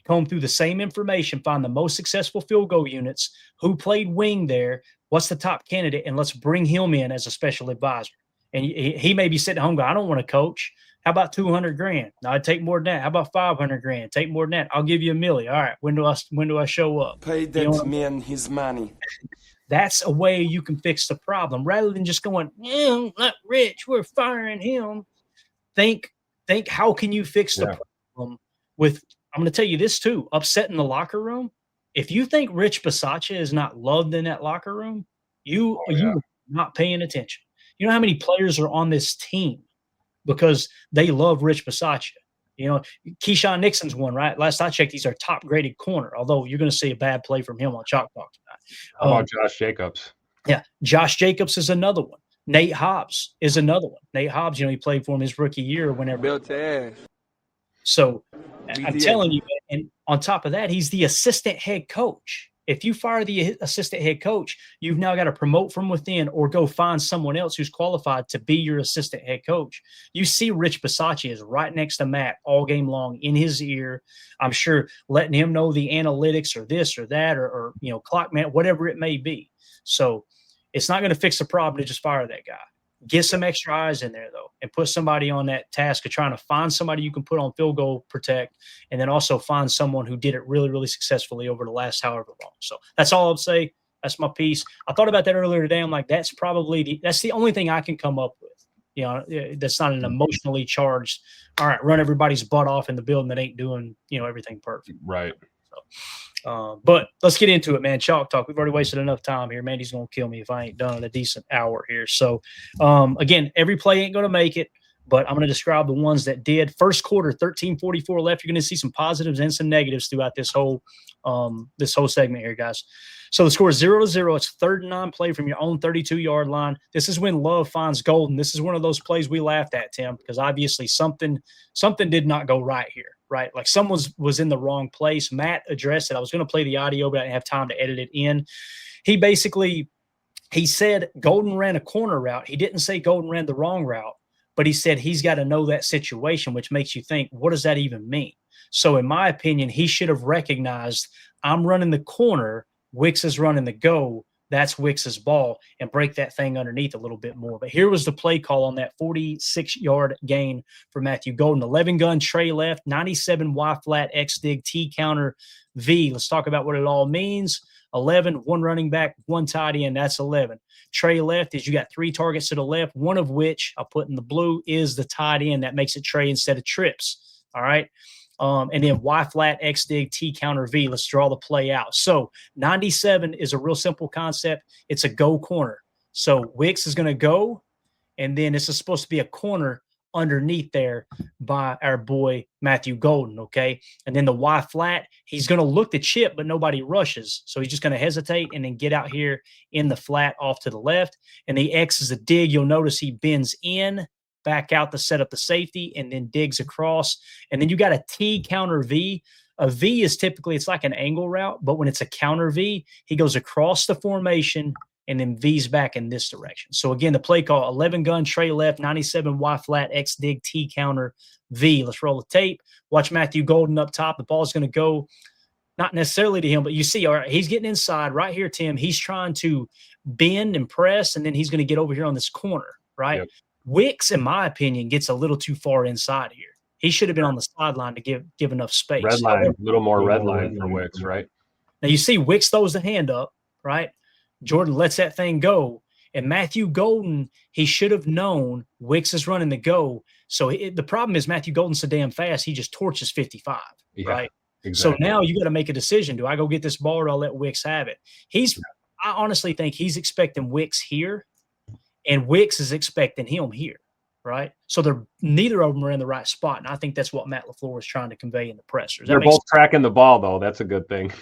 comb through the same information, find the most successful field goal units, who played wing there, what's the top candidate, and let's bring him in as a special advisor. And he may be sitting at home going, I don't want to coach. How about $200,000? No, I'd take more than that. How about $500,000? Take more than that. I'll give you $1 million. All right. When do I show up? Pay that man his money. That's a way you can fix the problem rather than just going, I'm not rich, we're firing him. Think how can you fix the problem with, I'm going to tell you this too, upsetting the locker room. If you think Rich Bisaccia is not loved in that locker room, you are not paying attention. You know how many players are on this team because they love Rich Bisaccia? You know, Keyshawn Nixon's one, right? Last I checked, he's our top graded corner, although you're going to see a bad play from him on Chalk Talk tonight. How about Josh Jacobs? Yeah. Josh Jacobs is another one. Nate Hobbs is another one. Nate Hobbs, he played for him his rookie year whenever. Built ass. So I'm telling you, and on top of that, he's the assistant head coach. If you fire the assistant head coach, you've now got to promote from within or go find someone else who's qualified to be your assistant head coach. You see Rich Bisaccia is right next to Matt all game long in his ear. I'm sure letting him know the analytics or this or that or clock man, whatever it may be. So it's not going to fix the problem to just fire that guy. Get some extra eyes in there, though, and put somebody on that task of trying to find somebody you can put on field goal protect, and then also find someone who did it really, really successfully over the last however long. So that's all I'd say. That's my piece. I thought about that earlier today. I'm like, that's the only thing I can come up with. That's not an emotionally charged, all right, run everybody's butt off in the building that ain't doing, everything perfect. Right. But let's get into it, man. Chalk Talk. We've already wasted enough time here. Mandy's going to kill me if I ain't done a decent hour here. So, again, every play ain't going to make it, but I'm going to describe the ones that did. First quarter, 13:44 left. You're going to see some positives and some negatives throughout this whole segment here, guys. So the score is 0-0. It's 3rd and 9 play from your own 32-yard line. This is when love finds golden. This is one of those plays we laughed at, Tim, because obviously something did not go right here. Right, like someone was in the wrong place. Matt addressed it. I was going to play the audio, but I didn't have time to edit it in. He said Golden ran a corner route. He didn't say Golden ran the wrong route, but he said he's got to know that situation, which makes you think, what does that even mean? So in my opinion, he should have recognized I'm running the corner, Wicks is running the go. That's Wicks's ball, and break that thing underneath a little bit more. But here was the play call on that 46-yard gain for Matthew Golden. 11 gun, tray left, 97 Y flat, X dig, T counter, V. Let's talk about what it all means. 11, one running back, one tight end. That's 11. Tray left is you got 3 targets to the left, one of which I'll put in the blue is the tight end. That makes it tray instead of trips. All right. And then Y flat, X dig, T counter, V. Let's draw the play out. So 97 is a real simple concept. It's a go corner. So Wicks is going to go, and then this is supposed to be a corner underneath there by our boy Matthew Golden, okay? And then the Y flat, he's going to look the chip, but nobody rushes. So he's just going to hesitate and then get out here in the flat off to the left. And the X is a dig. You'll notice he bends in, back out to set up the safety, and then digs across. And then you got a T counter V. A V is typically, it's like an angle route, but when it's a counter V, he goes across the formation and then V's back in this direction. So again, the play call, 11 gun, tray left, 97 Y flat, X dig, T counter, V. Let's roll the tape. Watch Matthew Golden up top. The ball's going to go not necessarily to him, but you see, all right, he's getting inside right here, Tim. He's trying to bend and press, and then he's going to get over here on this corner, right? Yep. Wicks, in my opinion, gets a little too far inside here. He should have been on the sideline to give enough space. Red line, a little more red line for Wicks, right? Now you see Wicks throws the hand up, right? Jordan lets that thing go, And Matthew Golden, he should have known Wicks is running the go. So the problem is Matthew Golden's so damn fast, he just torches 55, right? Exactly. So now you got to make a decision. Do I go get this ball or I'll let Wicks have it? I honestly think he's expecting Wicks here, and Wicks is expecting him here, right? So neither of them are in the right spot, and I think that's what Matt LaFleur is trying to convey in the pressers. They're both tracking the ball, though. That's a good thing.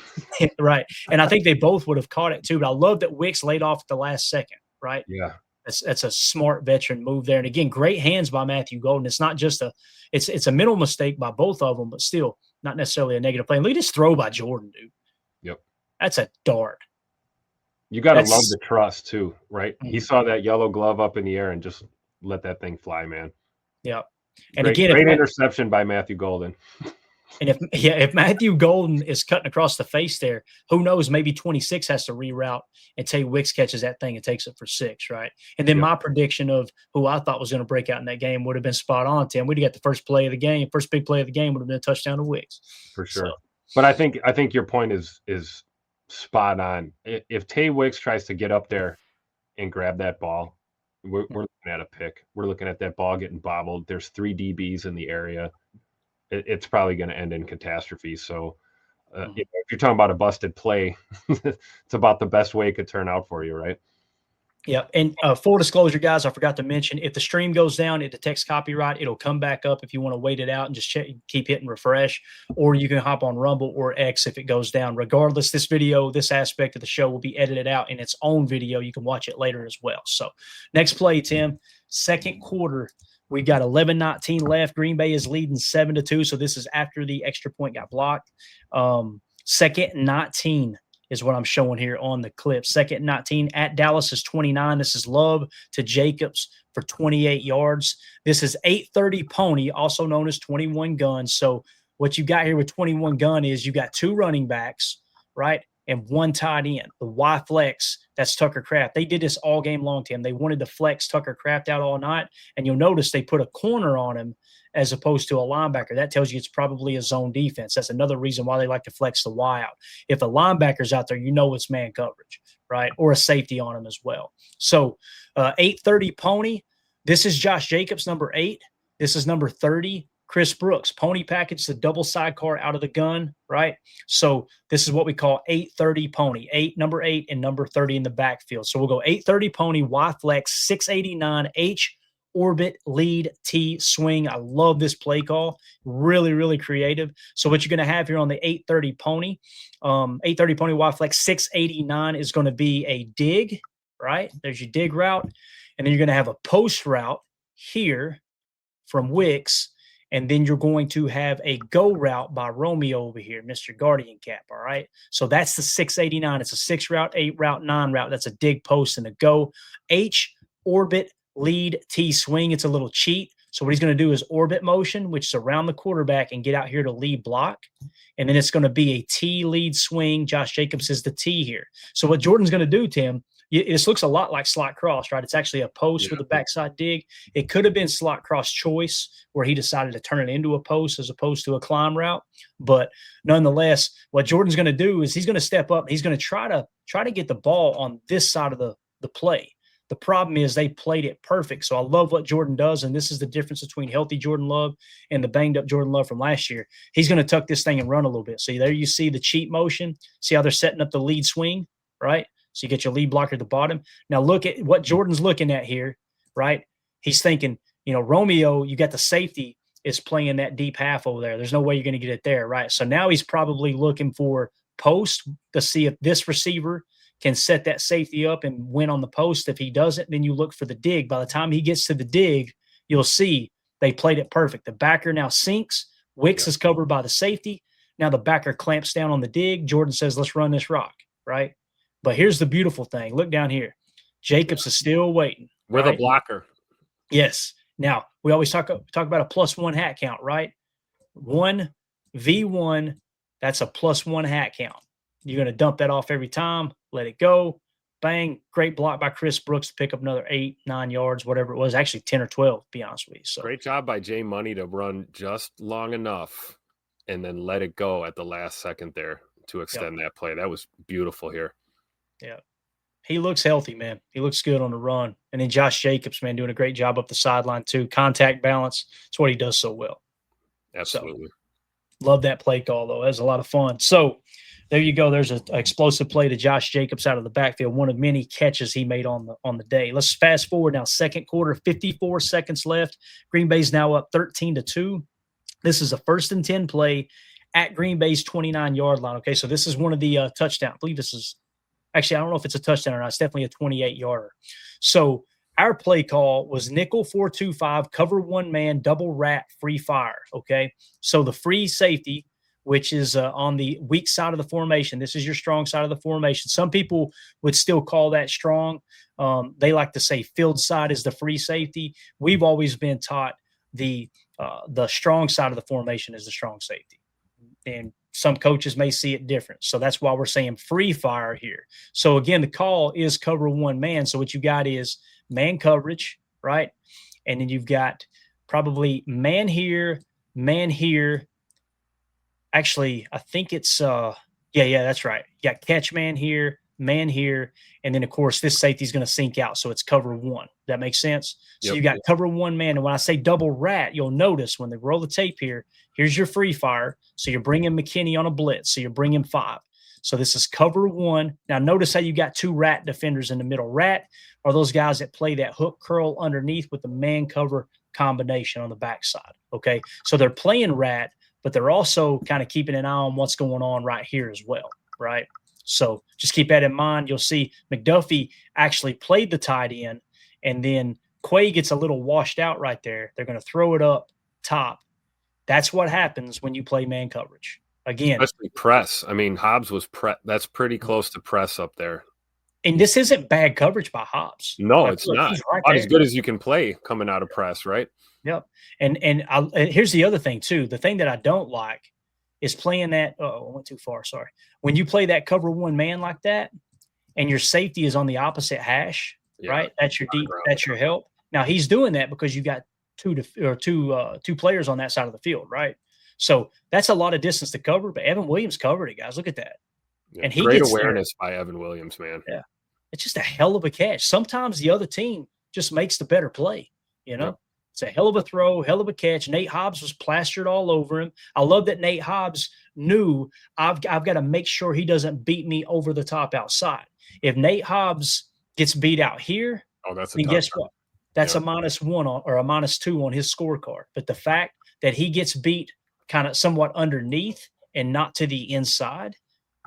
Right, and I think they both would have caught it too, but I love that Wicks laid off at the last second, right? Yeah. That's a smart veteran move there. And again, great hands by Matthew Golden. It's not just it's a mental mistake by both of them, but still not necessarily a negative play. And look at this throw by Jordan, dude. Yep. That's a dart. You got to love the trust too, right? Mm-hmm. He saw that yellow glove up in the air and just let that thing fly, man. Yep. And great interception by Matthew Golden. And if Matthew Golden is cutting across the face there, who knows? Maybe 26 has to reroute and Tay Wicks catches that thing and takes it for 6, right? And then my prediction of who I thought was going to break out in that game would have been spot on, Tim. We'd have got the first play of the game. First big play of the game would have been a touchdown to Wicks. For sure. So. But I think your point is spot on. If Tay Wicks tries to get up there and grab that ball, we're looking at a pick. We're looking at that ball getting bobbled. There's 3 DBs in the area. It's probably going to end in catastrophe. So if you're talking about a busted play, it's about the best way it could turn out for you, right? Yeah. And full disclosure, guys, I forgot to mention, if the stream goes down, it detects copyright. It'll come back up if you want to wait it out and just keep hitting refresh, or you can hop on Rumble or X if it goes down. Regardless, this aspect of the show will be edited out in its own video. You can watch it later as well. So next play, Tim, second quarter. We've got 11-19 left. Green Bay is leading 7-2. So this is after the extra point got blocked. Second 19 is what I'm showing here on the clip. Second 19 at Dallas is 29. This is Love to Jacobs for 28 yards. This is 830 Pony, also known as 21 Gun. So what you got here with 21 Gun is you got 2 running backs, right? And 1 tight end. The Y flex, that's Tucker Kraft. They did this all game long, Tim. They wanted to flex Tucker Kraft out all night, and you'll notice they put a corner on him as opposed to a linebacker. That tells you it's probably a zone defense. That's another reason why they like to flex the Y out. If a linebacker's out there, you know it's man coverage, right? Or a safety on him as well. So 830 Pony. This is Josh Jacobs, number 8. This is number 30. Chris Brooks, Pony package, the double sidecar out of the gun, right? So this is what we call 830 Pony, number 8 and number 30 in the backfield. So we'll go 830 Pony, Y flex, 689 H orbit lead T swing. I love this play call. Really, really creative. So what you're going to have here on the 830 Pony, 830 Pony Y flex 689 is going to be a dig, right? There's your dig route. And then you're going to have a post route here from Wicks. And then you're going to have a go route by Romeo over here, Mr. Guardian Cap, all right? So that's the 689. It's a 6 route, 8 route, 9 route. That's a dig post and a go. H, orbit, lead, T, swing. It's a little cheat. So what he's going to do is orbit motion, which is around the quarterback and get out here to lead block. And then it's going to be a T lead swing. Josh Jacobs is the T here. So what Jordan's going to do, Tim, this looks a lot like slot cross, right? It's actually a post with a backside dig. It could have been slot cross choice where he decided to turn it into a post as opposed to a climb route. But nonetheless, what Jordan's going to do is he's going to step up. He's going to try to get the ball on this side of the play. The problem is they played it perfect. So I love what Jordan does, and this is the difference between healthy Jordan Love and the banged-up Jordan Love from last year. He's going to tuck this thing and run a little bit. So there you see the cheat motion. See how they're setting up the lead swing, right? So you get your lead blocker at the bottom. Now look at what Jordan's looking at here, right? He's thinking, Romeo, you got the safety is playing that deep half over there. There's no way you're going to get it there, right? So now he's probably looking for post to see if this receiver can set that safety up and win on the post. If he doesn't, then you look for the dig. By the time he gets to the dig, you'll see they played it perfect. The backer now sinks. Wicks is covered by the safety. Now the backer clamps down on the dig. Jordan says, let's run this rock, right? But here's the beautiful thing. Look down here. Jacobs is still waiting. With a blocker. Yes. Now, we always talk about a +1 hat count, right? 1v1, that's a +1 hat count. You're going to dump that off every time, let it go, bang, great block by Chris Brooks to pick up another 8, 9 yards, whatever it was, actually 10 or 12, to be honest with you. So great job by Jay Money to run just long enough and then let it go at the last second there to extend that play. That was beautiful here. Yeah. He looks healthy, man. He looks good on the run. And then Josh Jacobs, man, doing a great job up the sideline too. Contact balance. It's what he does so well. Absolutely. So, love that play call, though. That was a lot of fun. So there you go. There's an explosive play to Josh Jacobs out of the backfield, one of many catches he made on the day. Let's fast forward now. Second quarter, 54 seconds left. Green Bay's now up 13-2. This is a 1st and 10 play at Green Bay's 29-yard line. Okay, so this is one of the touchdowns. I believe this is actually, I don't know if it's a touchdown or not. It's definitely a 28-yarder. So our play call was nickel 4-2-5, cover one man, double rat, free fire. Okay, so the free safety, which is on the weak side of the formation. This is your strong side of the formation. Some people would still call that strong. They like to say field side is the free safety. We've always been taught the strong side of the formation is the strong safety. And some coaches may see it different. So that's why we're saying free fire here. So again, the call is cover one man. So what you got is man coverage, right? And then you've got probably man here. Actually, I think it's that's right. You got catch man here, and then of course this safety is going to sink out, so it's cover one. That makes sense. So Yep. you got cover one man, and when I say double rat, you'll notice when they roll the tape here. Here's your free fire. So you're bringing McKinney on a blitz. So you're bringing 5. So this is cover one. Now notice how you got 2 rat defenders in the middle. Rat are those guys that play that hook curl underneath with the man cover combination on the backside. Okay, so they're playing rat, but they're also kind of keeping an eye on what's going on right here as well, right? So just keep that in mind. You'll see McDuffie actually played the tight end, and then Quay gets a little washed out right there. They're going to throw it up top. That's what happens when you play man coverage. Again, Especially press. I mean, Hobbs was that's pretty close to press up there. and this isn't bad coverage by Hobbs. No, Like, it's look, not. he's right About as there. good as you can play coming out of press, right? Yep. And here's the other thing too. The thing that I don't like is playing that. Oh, I went too far. Sorry. When you play that cover one man like that, and your safety is on the opposite hash, Yeah. right? That's your deep. That's your help. Now he's doing that because you got two players on that side of the field, right? So that's a lot of distance to cover. But Evan Williams covered it, guys. Look at that. Yeah. And he great gets awareness by Evan Williams, man. Yeah. It's just a hell of a catch. Sometimes the other team just makes the better play, you know? Yep. It's a hell of a throw, hell of a catch. Nate Hobbs was plastered all over him. I love that Nate Hobbs knew I've got to make sure he doesn't beat me over the top outside. If Nate Hobbs gets beat out here, That's a then guess touchdown. what? That's Yep. a -1 or a -2 on his scorecard. But the fact that he gets beat kind of somewhat underneath and not to the inside,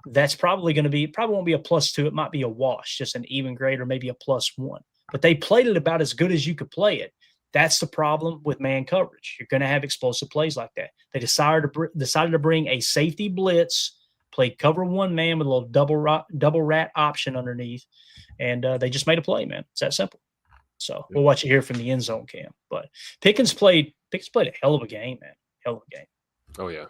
that's probably going to be, probably won't be a +2. It might be a wash, just an even grade or maybe a +1. But they played it about as good as you could play it. That's the problem with man coverage. You're going to have explosive plays like that. They decided to bring a safety blitz, play cover one man with a little double rat option underneath, and they just made a play, man. It's that simple. So we'll watch it here from the end zone cam. But Pickens played a hell of a game, man. Hell of a game. Oh, yeah.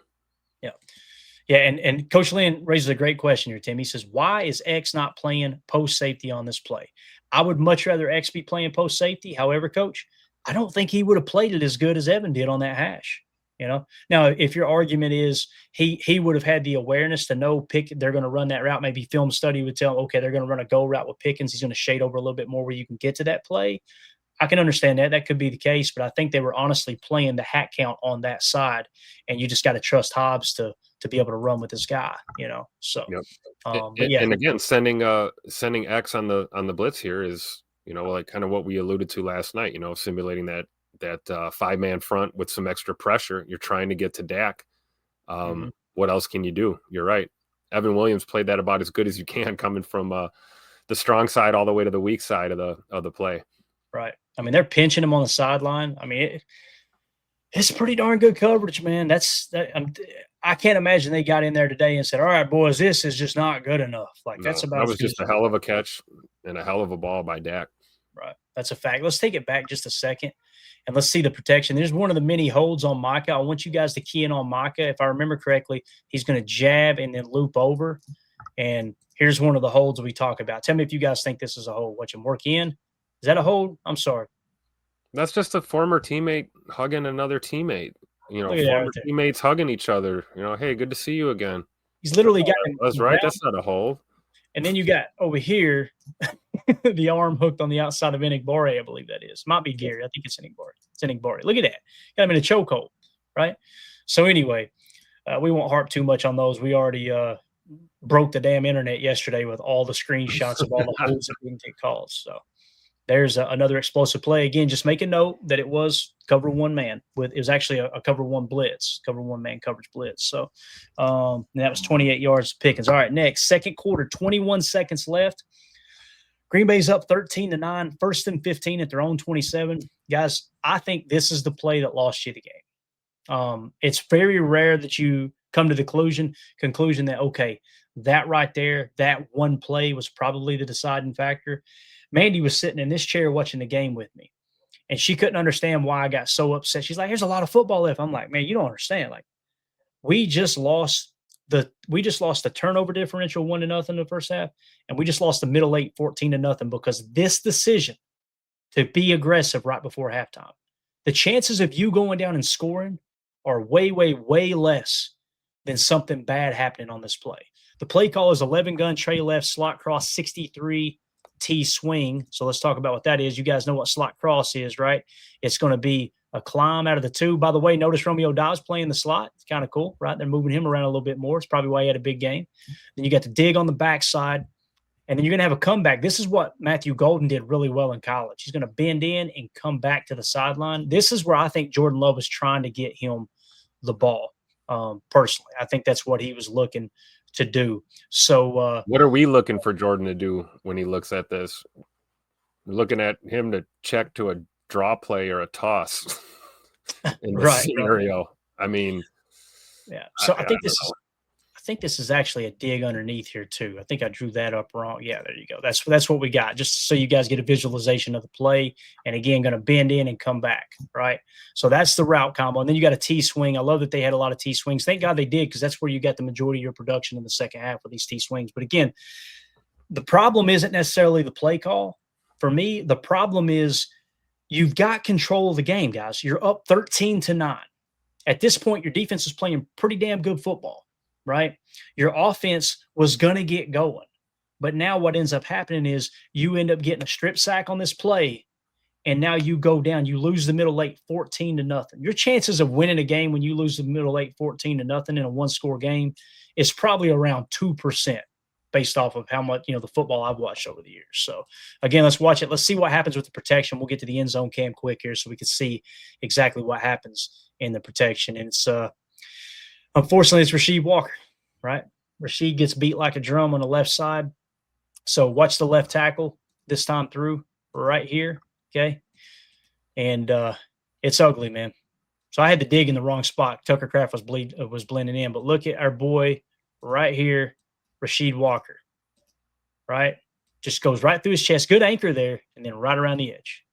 Yeah, and Coach Lynn raises a great question here, Tim. He says, why is X not playing post safety on this play? I would much rather X be playing post safety. However, Coach, I don't think he would have played it as good as Evan did on that hash. You know, now if your argument is he would have had the awareness to know they're going to run that route, maybe film study would tell him, okay, they're going to run a go route with Pickens. He's going to shade over a little bit more where you can get to that play. I can understand that. That could be the case, but I think they were honestly playing the hat count on that side, and you just got to trust Hobbs to be able to run with this guy, you know. So, Yep. but yeah, and again, sending X on the blitz here is, you know, like kind of what we alluded to last night. You know, simulating that 5-man front with some extra pressure. You're trying to get to Dak. What else can you do? You're right. Evan Williams played that about as good as you can, coming from the strong side all the way to the weak side of the play. Right. I mean, they're pinching him on the sideline. I mean, it's pretty darn good coverage, man. I can't imagine they got in there today and said, all right, boys, this is just not good enough. Like, that's about that was just a hell of a catch and a hell of a ball by Dak. Right. That's a fact. Let's take it back just a second and let's see the protection. There's one of the many holds on Micah. I want you guys to key in on Micah. If I remember correctly, he's going to jab and then loop over. And here's one of the holds we talk about. Tell me if you guys think this is a hold. Watch him work in. Is that a hold? I'm sorry. That's just a former teammate hugging another teammate. You know, Look at that former right there. teammates hugging each other. You know, hey, good to see you again. He's literally got him. That's right. That's not a hold. And then you got over here the arm hooked on the outside of Enigbare, I believe that is. Might be Gary. I think it's Enigbare. It's Enigbare. Look at that. Got him in a chokehold, right? So anyway, we won't harp too much on those. We already broke the damn internet yesterday with all the screenshots of all the holds that we didn't get calls. So there's another explosive play. Again, just make a note that it was cover one man. It was actually a cover one blitz, cover one man coverage blitz. So that was 28 yards to Pickens. All right, next, second quarter, 21 seconds left. Green Bay's up 13-9, 1st and 15 at their own 27. Guys, I think this is the play that lost you the game. It's very rare that you come to the conclusion that, okay, that right there, that one play was probably the deciding factor. Mandy was sitting in this chair watching the game with me, and she couldn't understand why I got so upset. She's like, there's a lot of football left. I'm like, man, you don't understand. Like, we just lost the turnover differential 1-0 in the first half, and we just lost the middle 8 14-0 because this decision to be aggressive right before halftime. The chances of you going down and scoring are way, way, way less than something bad happening on this play. The play call is 11 gun, tray left, slot cross, 63 T swing. So let's talk about what that is. You guys know what slot cross is, right? It's going to be a climb out of the two. By the way, notice Romeo Dobbs playing the slot. It's kind of cool, right? They're moving him around a little bit more. It's probably why he had a big game. Then you got the dig on the backside, and then you're going to have a comeback. This is what Matthew Golden did really well in college. He's going to bend in and come back to the sideline. This is where I think Jordan Love was trying to get him the ball. Personally, I think that's what he was looking to do. So what are we looking for Jordan to do when he looks at this? We're looking at him to check to a draw play or a toss in this scenario. Right. I mean, yeah. So I think this is actually a dig underneath here too. I think I drew that up wrong. Yeah, there you go. That's what we got. Just so you guys get a visualization of the play. And again, going to bend in and come back, right? So that's the route combo. And then you got a T swing. I love that they had a lot of T swings. Thank God they did, because that's where you got the majority of your production in the second half with these T swings. But again, the problem isn't necessarily the play call. For me, the problem is you've got control of the game, guys. You're up 13-9. At this point, your defense is playing pretty damn good football, right? Your offense was going to get going. But now what ends up happening is you end up getting a strip sack on this play, and now you go down. You lose the middle 8 14-0. Your chances of winning a game when you lose the middle 8 14-0 in a one-score game is probably around 2%. Based off of how much, the football I've watched over the years. So, again, let's watch it. Let's see what happens with the protection. We'll get to the end zone cam quick here so we can see exactly what happens in the protection. And it's, unfortunately, it's Rasheed Walker, right? Rasheed gets beat like a drum on the left side. So, watch the left tackle this time through right here, okay? And it's ugly, man. So, I had the dig in the wrong spot. Tucker Kraft was blending in. But look at our boy right here. Rasheed Walker, right? Just goes right through his chest. Good anchor there, and then right around the edge.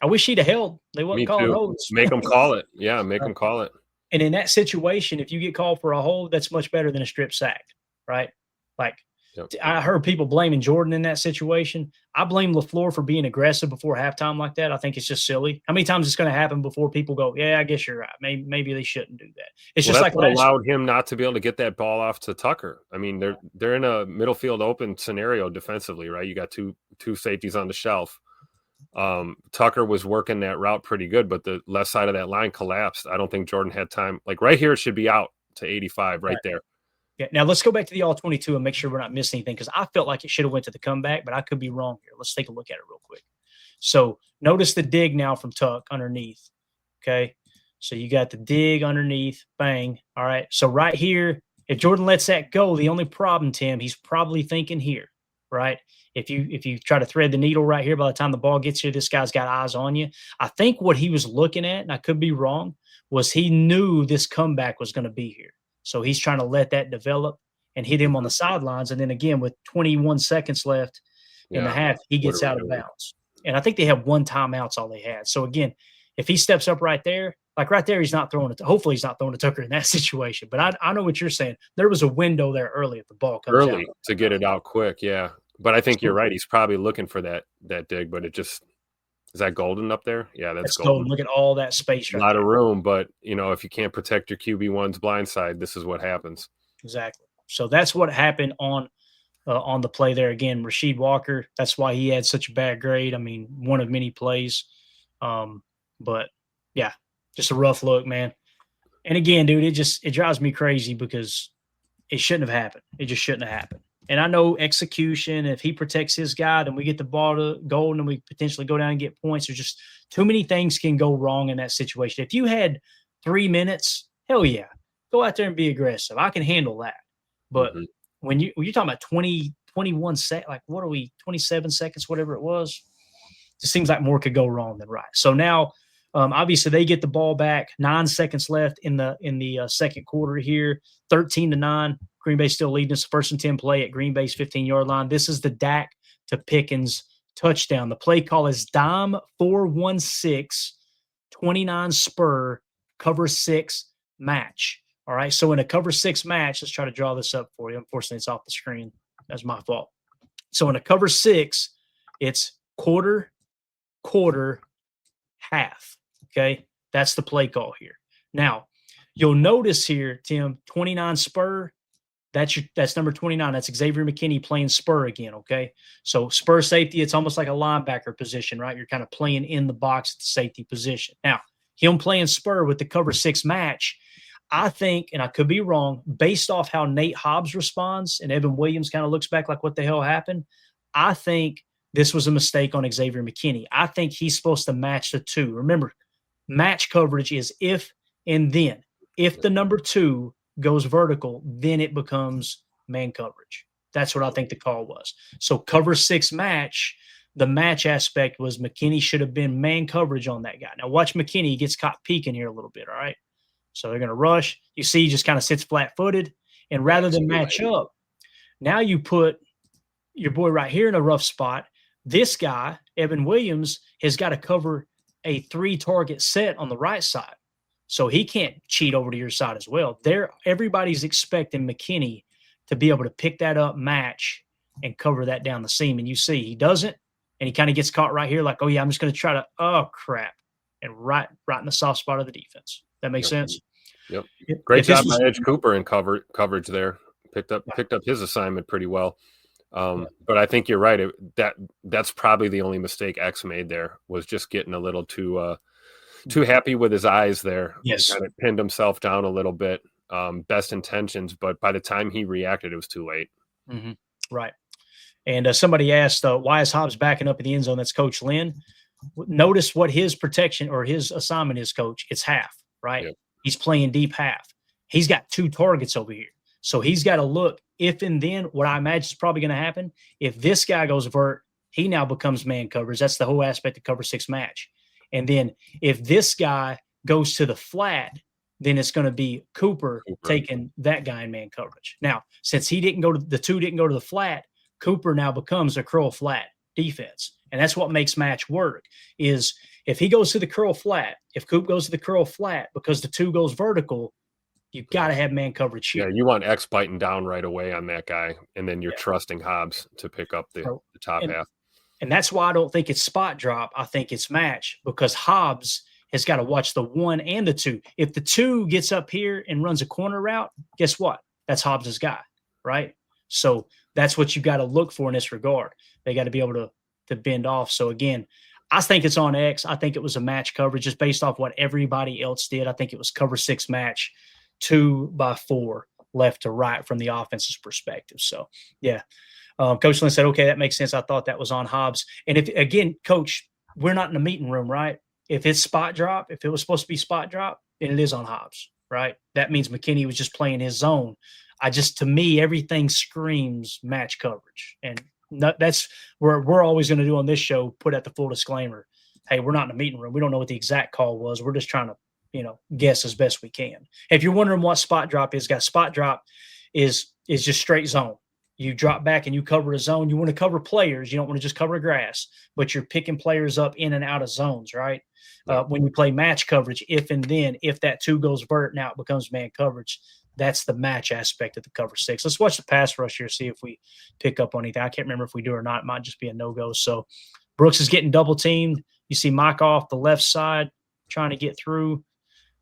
I wish he'd have held. They wasn't calling holds. Make them call it. Yeah, make them call it. And in that situation, if you get called for a hold, that's much better than a strip sack, right? Like, yep. I heard people blaming Jordan in that situation. I blame LaFleur for being aggressive before halftime like that. I think it's just silly. How many times it's going to happen before people go, yeah, I guess you're right. Maybe they shouldn't do that. It's just like what allowed him not to be able to get that ball off to Tucker. I mean, they're in a middle field open scenario defensively, right? You got two safeties on the shelf. Tucker was working that route pretty good, but the left side of that line collapsed. I don't think Jordan had time. Like right here, it should be out to 85 right there. Yeah. Now let's go back to the all-22 and make sure we're not missing anything, because I felt like it should have went to the comeback, but I could be wrong here. Let's take a look at it real quick. So notice the dig now from Tuck underneath. Okay. So you got the dig underneath, bang. All right. So right here, if Jordan lets that go, the only problem, Tim, he's probably thinking here, right? If you try to thread the needle right here, by the time the ball gets here, this guy's got eyes on you. I think what he was looking at, and I could be wrong, was he knew this comeback was going to be here. So he's trying to let that develop and hit him on the sidelines. And then again, with 21 seconds left in the half, he gets out of bounds. And I think they have one timeout's all they had. So again, if he steps up right there, like right there, he's not throwing it. Hopefully he's not throwing to Tucker in that situation. But I know what you're saying. There was a window there early if the ball comes out. To get it out quick, yeah. But I think you're right. He's probably looking for that dig, but it just – is that Golden up there? Yeah, that's Golden. Look at all that space right there. A lot of room, but, if you can't protect your QB1's blind side, this is what happens. Exactly. So that's what happened on on the play there. Again, Rasheed Walker, that's why he had such a bad grade. I mean, one of many plays. But yeah, just a rough look, man. And again, dude, it drives me crazy because it shouldn't have happened. It just shouldn't have happened. And I know execution, if he protects his guy, then we get the ball to goal and we potentially go down and get points. There's just too many things can go wrong in that situation. If you had 3 minutes, hell yeah, go out there and be aggressive. I can handle that. But when you're talking about 20, 21 seconds, like what are we, 27 seconds, whatever it was, it just seems like more could go wrong than right. So now, obviously, they get the ball back. 9 seconds left in the second quarter here. 13-9. Green Bay still leading us. 1st and 10 play at Green Bay's 15-yard line. This is the Dak to Pickens touchdown. The play call is dime 4-1-6, 29 spur, cover 6 match. All right. So in a cover 6 match, let's try to draw this up for you. Unfortunately, it's off the screen. That's my fault. So in a cover 6, it's quarter, half. Okay. That's the play call here. Now, you'll notice here, Tim, 29 spur. That's number 29. That's Xavier McKinney playing spur again. Okay. So spur safety, it's almost like a linebacker position, right? You're kind of playing in the box at the safety position. Now, him playing spur with the cover 6 match, I think, and I could be wrong, based off how Nate Hobbs responds and Evan Williams kind of looks back like what the hell happened, I think this was a mistake on Xavier McKinney. I think he's supposed to match the 2. Remember, match coverage is if and then. If the number 2 goes vertical, then it becomes man coverage. That's what I think the call was. So cover 6 match, the match aspect was McKinney should have been man coverage on that guy. Now watch McKinney. He gets caught peeking here a little bit, all right? So they're going to rush. You see he just kind of sits flat-footed. And rather than match up, now you put your boy right here in a rough spot. This guy, Evan Williams, has got to cover a 3-target set on the right side. So he can't cheat over to your side as well. Everybody's expecting McKinney to be able to pick that up, match, and cover that down the seam. And you see he doesn't, and he kind of gets caught right here like, oh, yeah, I'm just going to try to, oh, crap, and right in the soft spot of the defense. That makes sense? Yep. Great job by Edge Cooper in coverage there. Picked up his assignment pretty well. But I think you're right. That's probably the only mistake X made there, was just getting a little too happy with his eyes there. Yes. He kind of pinned himself down a little bit. Best intentions, but by the time he reacted, it was too late. Mm-hmm. Right. And somebody asked, why is Hobbs backing up in the end zone? That's Coach Lynn. Notice what his protection or his assignment is, Coach. It's half, right? Yep. He's playing deep half. He's got 2 targets over here. So he's got to look if and then what I imagine is probably going to happen. If this guy goes vert, he now becomes man coverage. That's the whole aspect of cover 6 match. And then if this guy goes to the flat, then it's going to be Cooper taking that guy in man coverage. Now, since the 2 didn't go to the flat, Cooper now becomes a curl flat defense. And that's what makes match work, is if he goes to the curl flat, if Coop goes to the curl flat because the 2 goes vertical, you've got to have man coverage here. Yeah, you want X biting down right away on that guy, and then you're trusting Hobbs to pick up the top half. And that's why I don't think it's spot drop. I think it's match, because Hobbs has got to watch the 1 and the 2. If the 2 gets up here and runs a corner route, guess what? That's Hobbs's guy, right? So that's what you got to look for in this regard. They got to be able to bend off. So again, I think it's on X. I think it was a match coverage just based off what everybody else did. I think it was cover 6 match, 2x4 left to right from the offense's perspective. So yeah. Coach Lynn said, okay, that makes sense. I thought that was on Hobbs. And if, again, Coach, we're not in a meeting room, right? If it's spot drop, if it was supposed to be spot drop, then it is on Hobbs, right? That means McKinney was just playing his zone. To me, everything screams match coverage. And that's where we're always going to do on this show, put out the full disclaimer. Hey, we're not in a meeting room. We don't know what the exact call was. We're just trying to, guess as best we can. If you're wondering what spot drop is, guys, spot drop is just straight zone. You drop back and you cover a zone. You want to cover players. You don't want to just cover grass, but you're picking players up in and out of zones, right? When you play match coverage, if and then, if that 2 goes vert, now it becomes man coverage. That's the match aspect of the cover 6. Let's watch the pass rush here, see if we pick up on anything. I can't remember if we do or not. It might just be a no-go. So Brooks is getting double teamed. You see Mike off the left side trying to get through.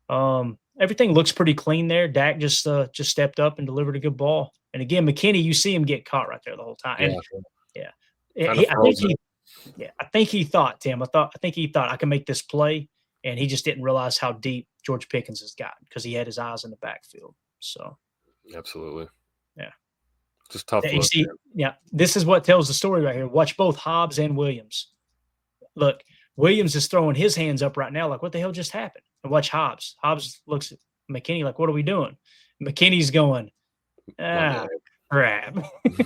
Everything looks pretty clean there. Dak just stepped up and delivered a good ball. And again, McKinney, you see him get caught right there the whole time. And Kind of I think he thought, Tim, I think he thought I can make this play, and he just didn't realize how deep George Pickens has gotten because he had his eyes in the backfield. So absolutely. Yeah. Just tough You look, see, man. this is what tells the story right here. Watch both Hobbs and Williams. Look, Williams is throwing his hands up right now, like, what the hell just happened? And watch Hobbs. Hobbs looks at McKinney like, what are we doing? McKinney's going, crap.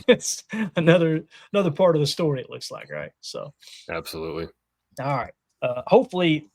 It's another part of the story, it looks like, right? So Absolutely. all right. Hopefully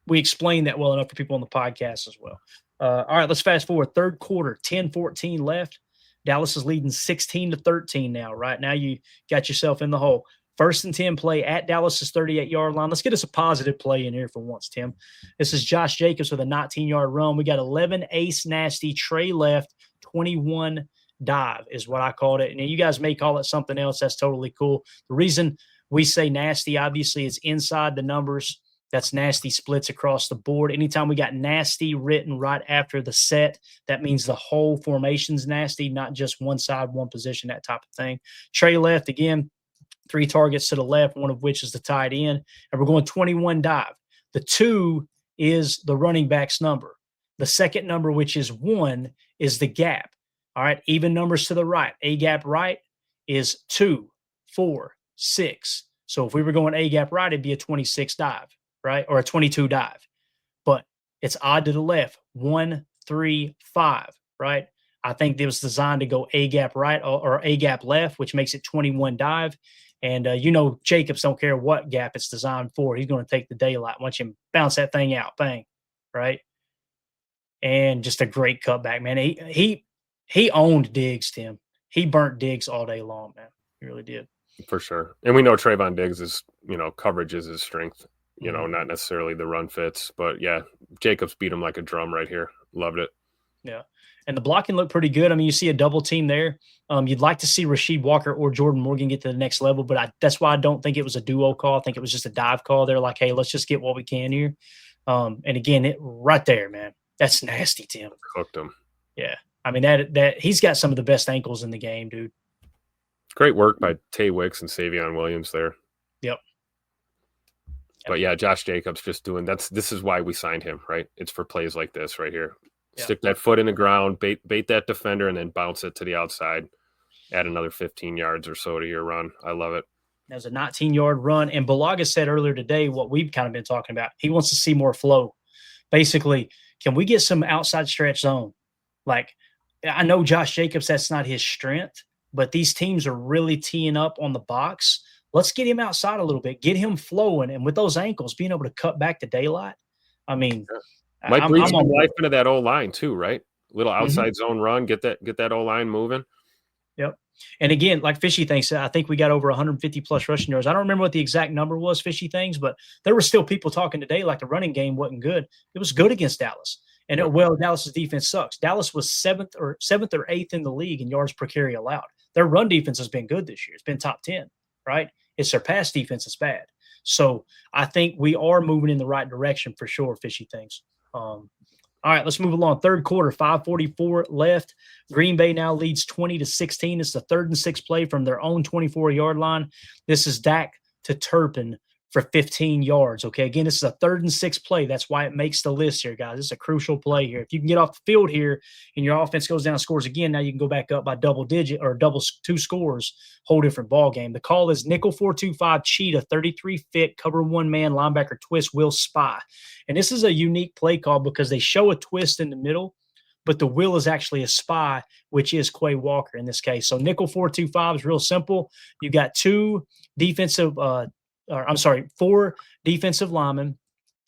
we explained that well enough for people on the podcast as well. All right, let's fast forward. Third quarter, 10-14 left. Dallas is leading 16-13 now. Right now, you got yourself in the hole. 1st and 10 play at Dallas's 38-yard line. Let's get us a positive play in here for once, Tim. This is Josh Jacobs with a 19-yard run. We got 11 ace nasty, Trey left, 21 dive is what I called it. And you guys may call it something else. That's totally cool. The reason we say nasty, obviously, is inside the numbers. That's nasty splits across the board. Anytime we got nasty written right after the set, that means the whole formation's nasty, not just one side, one position, that type of thing. Trey left, again, 3 targets to the left, one of which is the tight end. And we're going 21 dive. The 2 is the running back's number. The second number, which is 1, is the gap. All right, even numbers to the right. A gap right is 2, 4, 6. So if we were going A gap right, it'd be a 26 dive, right? Or a 22 dive. But it's odd to the left, 1, 3, 5, right? I think it was designed to go A gap right or A gap left, which makes it 21 dive. And Jacobs don't care what gap it's designed for. He's going to take the daylight. Watch him bounce that thing out. Bang. Right? And just a great cutback, man. He owned Diggs, Tim. He burnt Diggs all day long, man. He really did. For sure. And we know Trayvon Diggs is, coverage is his strength, not necessarily the run fits. But, yeah, Jacobs beat him like a drum right here. Loved it. Yeah. And the blocking looked pretty good. I mean, you see a double team there. You'd like to see Rasheed Walker or Jordan Morgan get to the next level, but that's why I don't think it was a duo call. I think it was just a dive call. They're like, hey, let's just get what we can here. And again, right there, man. That's nasty, Tim. Cooked him. Yeah. I mean, that he's got some of the best ankles in the game, dude. Great work by Tay Wicks and Savion Williams there. Yep. But yeah, Josh Jacobs just doing this is why we signed him, right? It's for plays like this right here. Yep. Stick that foot in the ground, bait that defender, and then bounce it to the outside. Add another 15 yards or so to your run. I love it. That was a 19-yard run. And Balaga said earlier today what we've kind of been talking about. He wants to see more flow. Basically, can we get some outside stretch zone? Like, I know Josh Jacobs, that's not his strength, but these teams are really teeing up on the box. Let's get him outside a little bit, get him flowing. And with those ankles, being able to cut back to daylight, I mean, might breathe some life into that O-line too, right? Little outside zone run, get that O-line moving. Yep. And again, like Fishy Things said, I think we got over 150 plus rushing yards. I don't remember what the exact number was, Fishy Things, but there were still people talking today like the running game wasn't good. It was good against Dallas. And Dallas's defense sucks. Dallas was seventh or eighth in the league in yards per carry allowed. Their run defense has been good this year. It's been top 10, right? It's their pass defense is bad. So I think we are moving in the right direction for sure, Fishy Things. All right, let's move along. Third quarter, 5:44 left. Green Bay now leads 20-16. It's the 3rd and 6 play from their own 24-yard line. This is Dak to Turpin for 15 yards. Okay, again, this is a 3rd and 6 play. That's why it makes the list here, guys. This is a crucial play here. If you can get off the field here and your offense goes down and scores again, now you can go back up by double digit or double 2 scores, whole different ball game. The call is nickel 4-2-5 cheetah, 33 fit, cover 1 man, linebacker twist, will spy. And this is a unique play call because they show a twist in the middle, but the will is actually a spy, which is Quay Walker in this case. So nickel 4-2-5 is real simple. You got 4 defensive linemen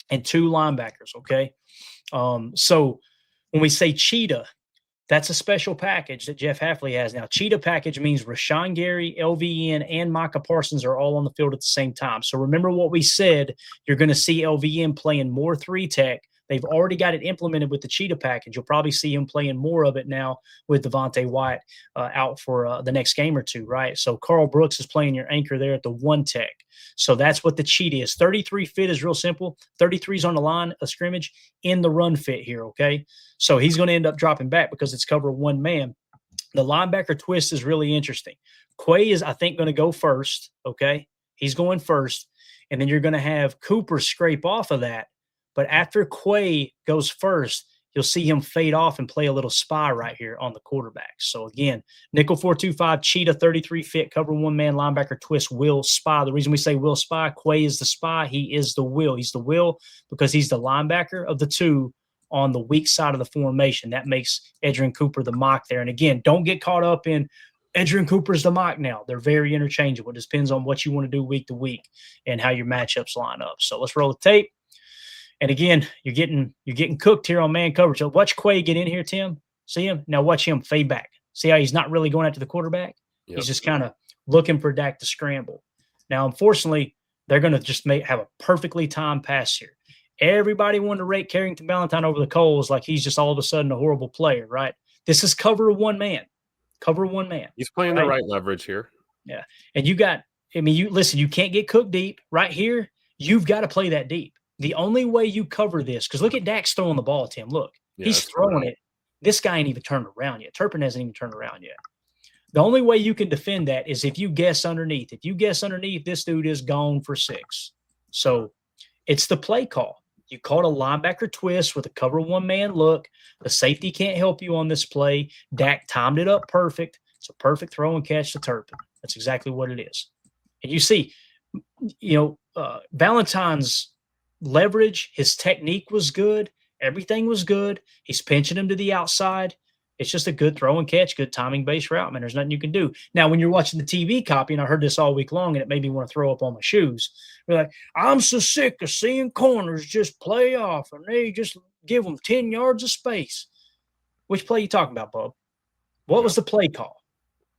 and 2 linebackers, okay? So when we say cheetah, that's a special package that Jeff Hafley has now. Cheetah package means Rashawn Gary, LVN, and Micah Parsons are all on the field at the same time. So remember what we said. You're going to see LVN playing more 3-tech. They've already got it implemented with the cheetah package. You'll probably see him playing more of it now with Devontae White out for the next game or two, right? So Carl Brooks is playing your anchor there at the 1-tech. So that's what the cheetah is. 33 fit is real simple. 33 is on the line of scrimmage in the run fit here, okay? So he's going to end up dropping back because it's cover 1 man. The linebacker twist is really interesting. Quay is, I think, going to go first. Okay. He's going first. And then you're going to have Cooper scrape off of that. But after Quay goes first, you'll see him fade off and play a little spy right here on the quarterback. So again, nickel 4-2-5, cheetah 33 fit, cover one man, linebacker twist, will spy. The reason we say will spy, Quay is the spy. He is the will. He's the will because he's the linebacker of the two on the weak side of the formation. That makes Edgerrin Cooper the mock there. And again, don't get caught up in Edgerrin Cooper's the mock now. They're very interchangeable. It depends on what you want to do week to week and how your matchups line up. So let's roll the tape. And again, you're getting cooked here on man coverage. So watch Quay get in here, Tim. See him? Now watch him fade back. See how he's not really going after the quarterback? Yep. He's just kind of looking for Dak to scramble. Now, unfortunately, they're going to just have a perfectly timed pass here. Everybody wanted to rate Carrington Valentine over the coals like he's just all of a sudden a horrible player, right? This is cover one man. Cover one man. He's playing the right leverage here. Yeah. And you can't get cooked deep. Right here, you've got to play that deep. The only way you cover this, because look at Dak's throwing the ball, Tim. Look, he's throwing it. This guy ain't even turned around yet. Turpin hasn't even turned around yet. The only way you can defend that is if you guess underneath. If you guess underneath, this dude is gone for 6. So it's the play call. You called a linebacker twist with a cover one man look. The safety can't help you on this play. Dak timed it up perfect. It's a perfect throw and catch to Turpin. That's exactly what it is. And you see, Valentine's leverage, his technique was good. Everything was good. He's pinching him to the outside. It's just a good throw and catch, good timing based route, man. There's nothing you can do. Now, when you're watching the TV copy, and I heard this all week long, and it made me want to throw up on my shoes. We're like, I'm so sick of seeing corners just play off, and they just give them 10 yards of space. Which play you talking about, Bub? What was the play call?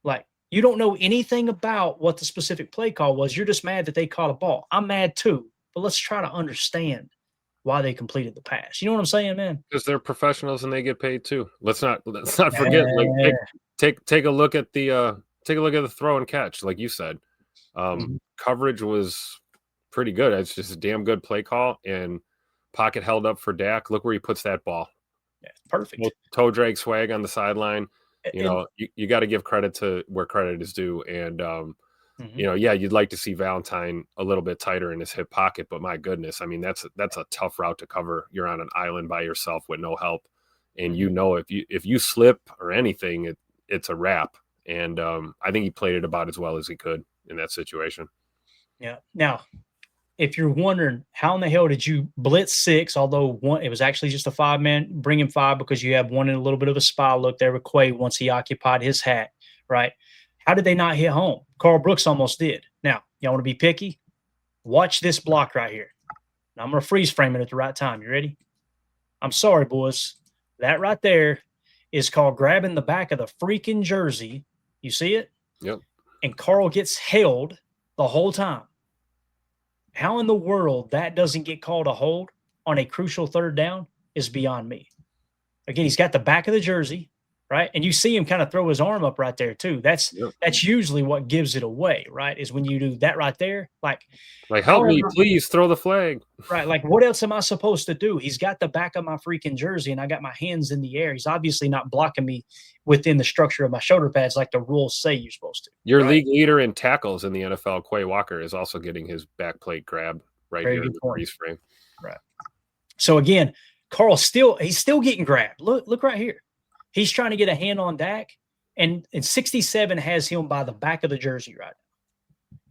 Like, you don't know anything about what the specific play call was. You're just mad that they caught a ball. I'm mad too. But let's try to understand why they completed the pass. You know what I'm saying, man? Because they're professionals and they get paid too. Let's not forget. Like take a look at the throw and catch, like you said. Coverage was pretty good. It's just a damn good play call and pocket held up for Dak. Look where he puts that ball. Yeah, perfect. Toe drag swag on the sideline. You got to give credit to where credit is due. And you'd like to see Valentine a little bit tighter in his hip pocket, but my goodness, I mean, that's a tough route to cover. You're on an island by yourself with no help. And if you slip or anything, it's a wrap. And I think he played it about as well as he could in that situation. Yeah. Now, if you're wondering how in the hell did you blitz 6, although it was actually just a 5-man, bring him 5 because you have one in a little bit of a spy look there with Quay once he occupied his hat, right? How did they not hit home? Carl Brooks almost did. Now, y'all want to be picky? Watch this block right here. Now, I'm going to freeze frame it at the right time. You ready? I'm sorry, boys. That right there is called grabbing the back of the freaking jersey. You see it? Yep. And Carl gets held the whole time. How in the world that doesn't get called a hold on a crucial third down is beyond me. Again, he's got the back of the jersey, right? And you see him kind of throw his arm up right there too. That's usually what gives it away, right? Is when you do that right there. Like help me, please throw the flag. Right. Like, what else am I supposed to do? He's got the back of my freaking jersey and I got my hands in the air. He's obviously not blocking me within the structure of my shoulder pads like the rules say you're supposed to. Your league leader in tackles in the NFL, Quay Walker, is also getting his back plate grab right here in the freeze frame. Right. So again, Carl's he's still getting grabbed. Look right here. He's trying to get a hand on Dak, and 67 has him by the back of the jersey right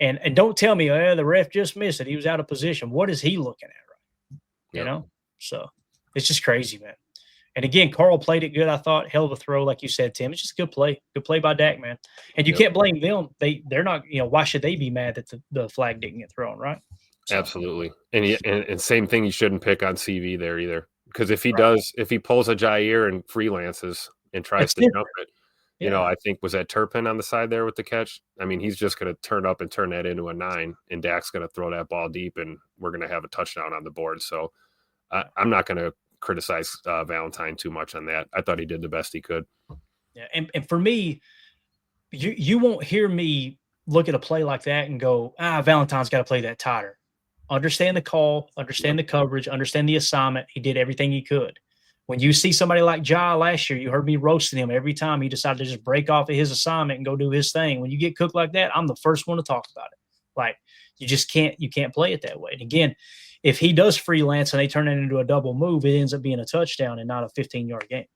now. And don't tell me, the ref just missed it. He was out of position. What is he looking at, right? You know? So it's just crazy, man. And again, Carl played it good, I thought. Hell of a throw, like you said, Tim. It's just a good play. Good play by Dak, man. And you can't blame them. They're not, why should they be mad that the flag didn't get thrown, right? So. Absolutely. And same thing, you shouldn't pick on CV there either. Because if he pulls a Jair and freelances and tries to jump it, I think was that Turpin on the side there with the catch. I mean, he's just going to turn up and turn that into a 9, and Dak's going to throw that ball deep, and we're going to have a touchdown on the board. So I'm not going to criticize Valentine too much on that. I thought he did the best he could. Yeah, and for me, you won't hear me look at a play like that and go, Valentine's got to play that tighter. Understand the call, understand the coverage, understand the assignment. He did everything he could. When you see somebody like Ja last year, you heard me roasting him every time he decided to just break off of his assignment and go do his thing. When you get cooked like that, I'm the first one to talk about it. Like, you just can't play it that way. And again, if he does freelance and they turn it into a double move, it ends up being a touchdown and not a 15-yard game,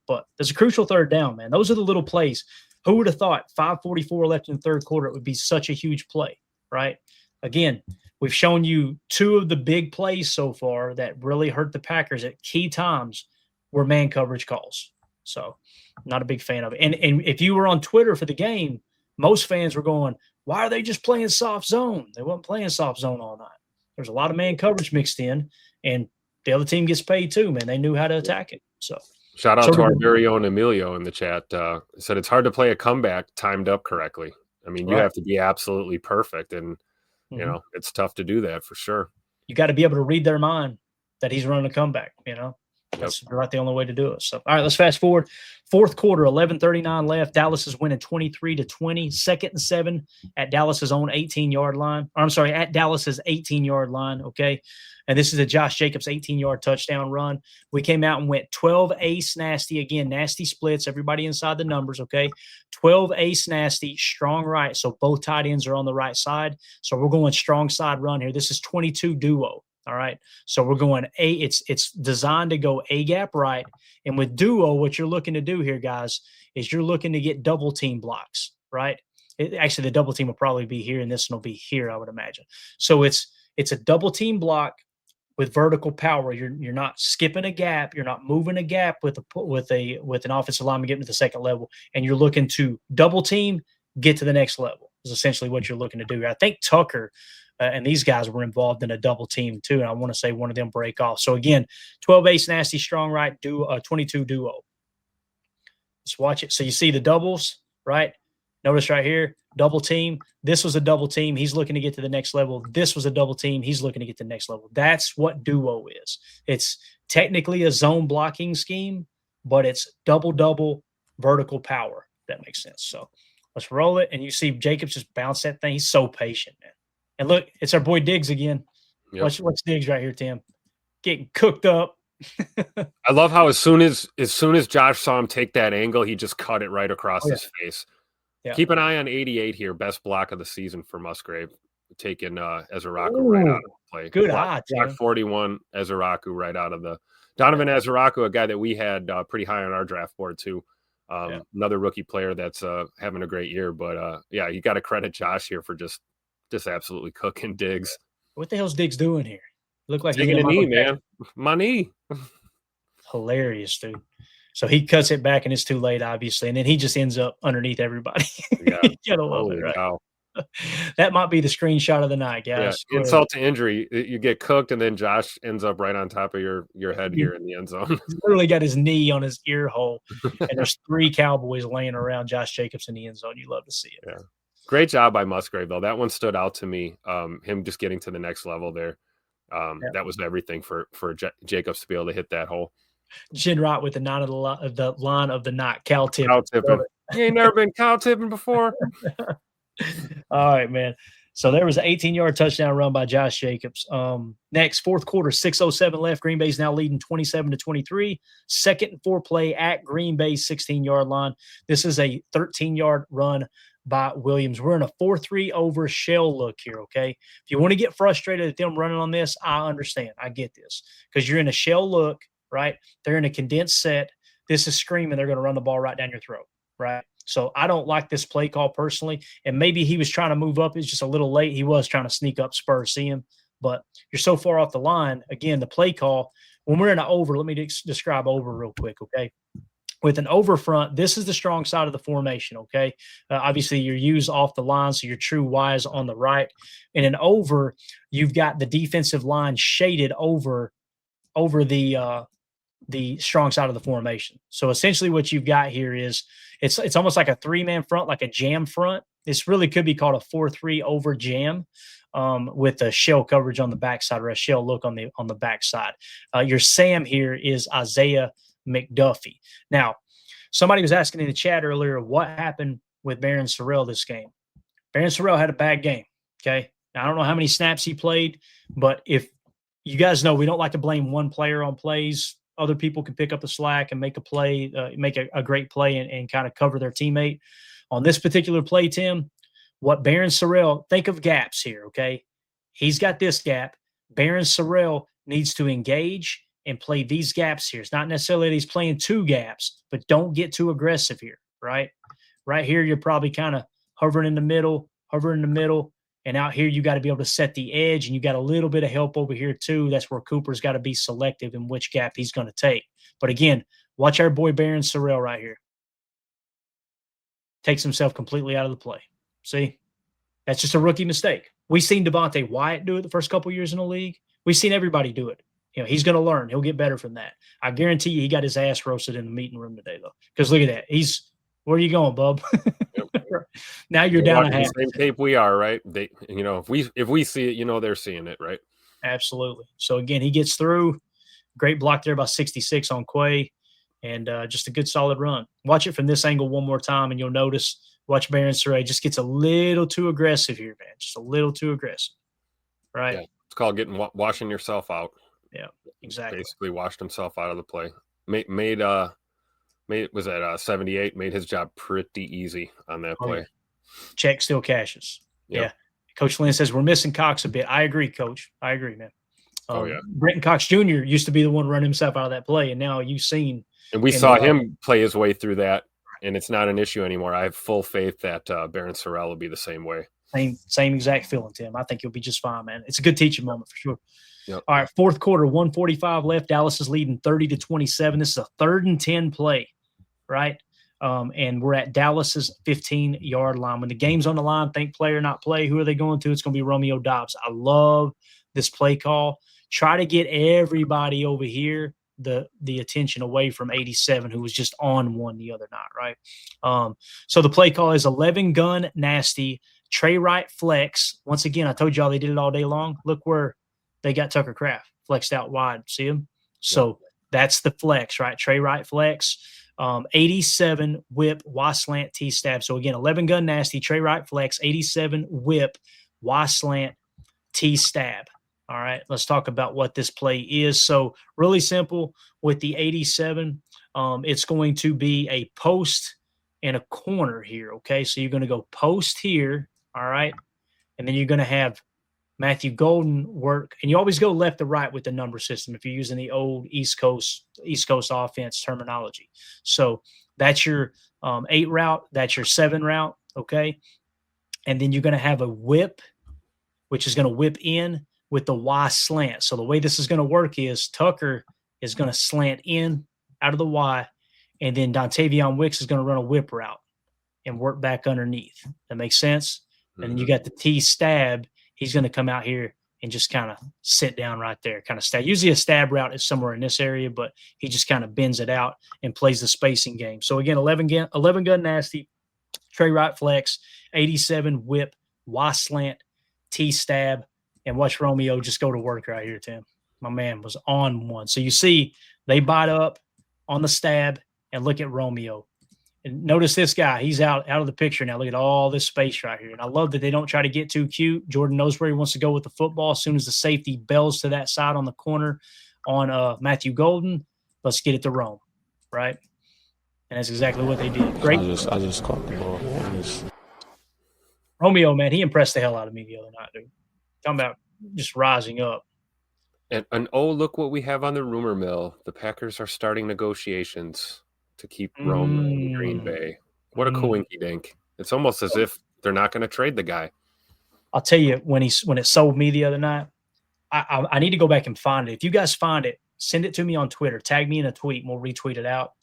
But there's a crucial third down, man. Those are the little plays. Who would have thought 5:44 left in the third quarter, it would be such a huge play, right? Again, we've shown you two of the big plays so far that really hurt the Packers at key times were man coverage calls. So not a big fan of it. And if you were on Twitter for the game, most fans were going, why are they just playing soft zone? They weren't playing soft zone all night. There's a lot of man coverage mixed in, and the other team gets paid too, man. They knew how to attack it. So shout out to our very own Emilio in the chat. Said it's hard to play a comeback timed up correctly. I mean, you have to be absolutely perfect, and it's tough to do that for sure. You got to be able to read their mind that he's running a comeback, That's about the only way to do it. So, all right, let's fast forward. Fourth quarter, 11:39 left. Dallas is winning 23-20. 2nd and 7 at Dallas's own 18-yard line. Or, I'm sorry, at Dallas's 18-yard line, okay? And this is a Josh Jacobs 18-yard touchdown run. We came out and went 12 ace nasty. Again, nasty splits. Everybody inside the numbers, okay? 12 ace nasty, strong right. So both tight ends are on the right side. So we're going strong side run here. This is 22 duo. All right. So we're going it's designed to go A gap right. And with duo, what you're looking to do here, guys, is you're looking to get double team blocks, right? Actually, the double team will probably be here, and this one will be here, I would imagine. So it's a double team block with vertical power. You're not skipping a gap, you're not moving a gap with an offensive lineman getting to the second level, and you're looking to double team, get to the next level. Is essentially what you're looking to do. I think Tucker and these guys were involved in a double team too, and I want to say one of them break off. So again, 12 ace nasty, strong right, 22 duo. Let's watch it. So you see the doubles, right? Notice right here, double team. This was a double team. He's looking to get to the next level. This was a double team. He's looking to get to the next level. That's what duo is. It's technically a zone blocking scheme, but it's double vertical power. If that makes sense. So let's roll it. And you see Jacobs just bounce that thing. He's so patient, man. And look, it's our boy Diggs again. Yep. Watch Diggs right here, Tim. Getting cooked up. I love how as soon as Josh saw him take that angle, he just cut it right across his face. Yeah. Keep an eye on 88 here, best block of the season for Musgrave, taking Ezeraku right out of the play. Good eye, block 41, Ezeraku right out of the Donovan Ezeraku, a guy that we had pretty high on our draft board too. Another rookie player that's having a great year, but you got to credit Josh here for just absolutely cooking Diggs. What the hell's Diggs doing here? Look like taking a knee, man. My knee. Hilarious, dude. So he cuts it back, and it's too late, obviously, and then he just ends up underneath everybody. Yeah, you gotta love it, right? Cow. That might be the screenshot of the night, guys. Yeah. Insult to injury. You get cooked, and then Josh ends up right on top of your head here in the end zone. He's literally got his knee on his ear hole, and there's 3 Cowboys laying around Josh Jacobs in the end zone. You love to see it. Yeah. Great job by Musgrave, though. That one stood out to me. Him just getting to the next level there. That was everything for Jacobs to be able to hit that hole. Jin Wright with the line of the night. Cow tipping. Cow tipping. You ain't never been cow tipping before. All right, man. So there was an 18-yard touchdown run by Josh Jacobs. Next, fourth quarter, 6:07 left. Green Bay's now leading 27-23. 2nd and 4 play at Green Bay's 16-yard line. This is a 13-yard run by Williams. We're in a 4-3 over shell look here, okay? If you want to get frustrated at them running on this, I understand. I get this. Because you're in a shell look, right? They're in a condensed set. This is screaming they're going to run the ball right down your throat, right? So I don't like this play call personally. And maybe he was trying to move up. It's just a little late. He was trying to sneak up Spurs, see him. But you're so far off the line. Again, the play call, when we're in an over, let me describe over real quick, okay? With an over front, this is the strong side of the formation, okay? Obviously, you're used off the line, so your true Y is on the right. In an over, you've got the defensive line shaded over the strong side of the formation. So essentially what you've got here is it's almost like a 3-man front, like a jam front. This really could be called a 4-3 over jam with a shell coverage on the backside or a shell look on the backside. Your Sam here is Isaiah McDuffie. Now, somebody was asking in the chat earlier what happened with Baron Sorrell this game. Baron Sorrell had a bad game, okay? Now, I don't know how many snaps he played, but if you guys know we don't like to blame one player on plays. other people can pick up the slack and make a play, make a great play and kind of cover their teammate. On this particular play, Tim, what Baron Sorrell, think of gaps here, okay? He's got this gap. Baron Sorrell needs to engage and play these gaps here. It's not necessarily that he's playing two gaps, but don't get too aggressive here, right? Right here, you're probably kind of hovering in the middle, and out here you got to be able to set the edge, and you got a little bit of help over here too. That's where Cooper's got to be selective in which gap he's going to take. But again, watch our boy Baron Sorrell right here. Takes himself completely out of the play. See? That's just a rookie mistake. We've seen Devontae Wyatt do it the first couple years in the league. We've seen everybody do it. He's going to learn. He'll get better from that. I guarantee you he got his ass roasted in the meeting room today, though. Because look at that. Where are you going, bub? Yep. Now you're down a half. The same tape we are, right? They, if we see it, they're seeing it, right? Absolutely. So again, he gets through. Great block there by 66 on Quay, and just a good solid run. Watch it from this angle one more time, and you'll notice. Watch Baron Sorrell just gets a little too aggressive here, man. Just a little too aggressive, right? Yeah, it's called washing yourself out. Yeah, exactly. Basically washed himself out of the play. Made was at 78. Made his job pretty easy on that play. Yeah. Check still cashes. Yep. Yeah. Coach Lynn says we're missing Cox a bit. I agree, Coach. I agree, man. Yeah. Brenton Cox Jr. used to be the one running himself out of that play, and now you've seen. And we saw him play his way through that, and it's not an issue anymore. I have full faith that Baron Sorrell will be the same way. Same exact feeling, Tim. I think you'll be just fine, man. It's a good teaching moment for sure. Yep. All right, fourth quarter, 1:45 left. Dallas is leading 30-27. This is a 3rd and 10 play, right? And we're at Dallas's 15-yard line. When the game's on the line, think play or not play. Who are they going to? It's going to be Romeo Doubs. I love this play call. Try to get everybody over here the attention away from 87, who was just on one the other night, right? So the play call is 11 gun nasty, Trey Wright flex. Once again, I told y'all they did it all day long. Look where they got Tucker Kraft flexed out wide. See him? So that's the flex, right? Trey Wright flex. 87 whip, Y slant, T stab. So again, 11 gun nasty, Trey Wright flex, 87 whip, Y slant, T stab. All right, let's talk about what this play is. So really simple with the 87. It's going to be a post and a corner here. Okay, so you're going to go post here. All right, and then you're going to have Matthew Golden work, and you always go left to right with the number system if you're using the old East Coast offense terminology. So that's your 8 route, that's your 7 route, okay? And then you're going to have a whip, which is going to whip in with the Y slant. So the way this is going to work is Tucker is going to slant in out of the Y, and then Dontavion Wicks is going to run a whip route and work back underneath. That makes sense? Mm-hmm. And then you got the T stab. He's going to come out here and just kind of sit down right there, kind of stab. Usually a stab route is somewhere in this area, but he just kind of bends it out and plays the spacing game. So again, 11 gun nasty, Trey Wright flex, 87 whip, Y slant, T stab, and watch Romeo just go to work right here, Tim. My man was on one. So you see they bite up on the stab, and look at Romeo. And notice this guy, he's out of the picture now. Look at all this space right here. And I love that they don't try to get too cute. Jordan knows where he wants to go with the football. As soon as the safety bells to that side on the corner on Matthew Golden, let's get it to Rome, right? And that's exactly what they did. Great. I just caught the ball. Romeo, man, he impressed the hell out of me the other night, dude. Talking about just rising up. And look what we have on the rumor mill. The Packers are starting negotiations to keep Rome in Green Bay. What a coinky dink. It's almost as if they're not going to trade the guy. I'll tell you, when it sold me the other night, I need to go back and find it. If you guys find it, send it to me on Twitter. Tag me in a tweet, and we'll retweet it out.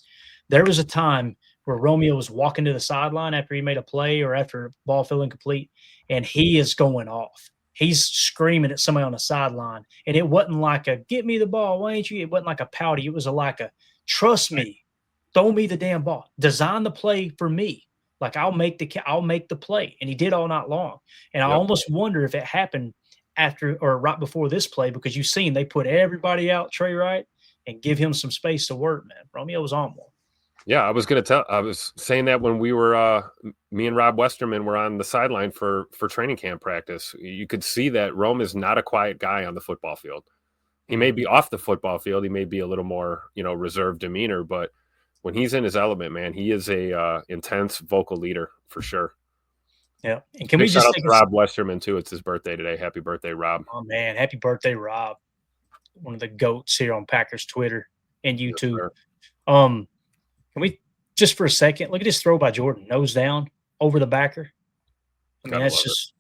There was a time where Romeo was walking to the sideline after he made a play or after a ball fell incomplete, and he is going off. He's screaming at somebody on the sideline, and it wasn't like a, get me the ball, why ain't you? It wasn't like a pouty. It was like a, trust me. Throw me the damn ball. Design the play for me. Like I'll make the play. And he did all night long. And I almost wonder if it happened after or right before this play, because you've seen they put everybody out, Trey Wright, and give him some space to work, man. Romeo was on one. Yeah, I was saying that when we were me and Rob Westerman were on the sideline for training camp practice. You could see that Rome is not a quiet guy on the football field. He may be off the football field. He may be a little more, reserved demeanor, but when he's in his element, man, he is a intense vocal leader for sure. Yeah. And can Big we just shout out take to Rob Westerman too? It's his birthday today. Happy birthday, Rob. Oh man, happy birthday, Rob. One of the GOATs here on Packers Twitter and YouTube. Yes, Can we just for a second look at this throw by Jordan, nose down over the backer? I mean, that's just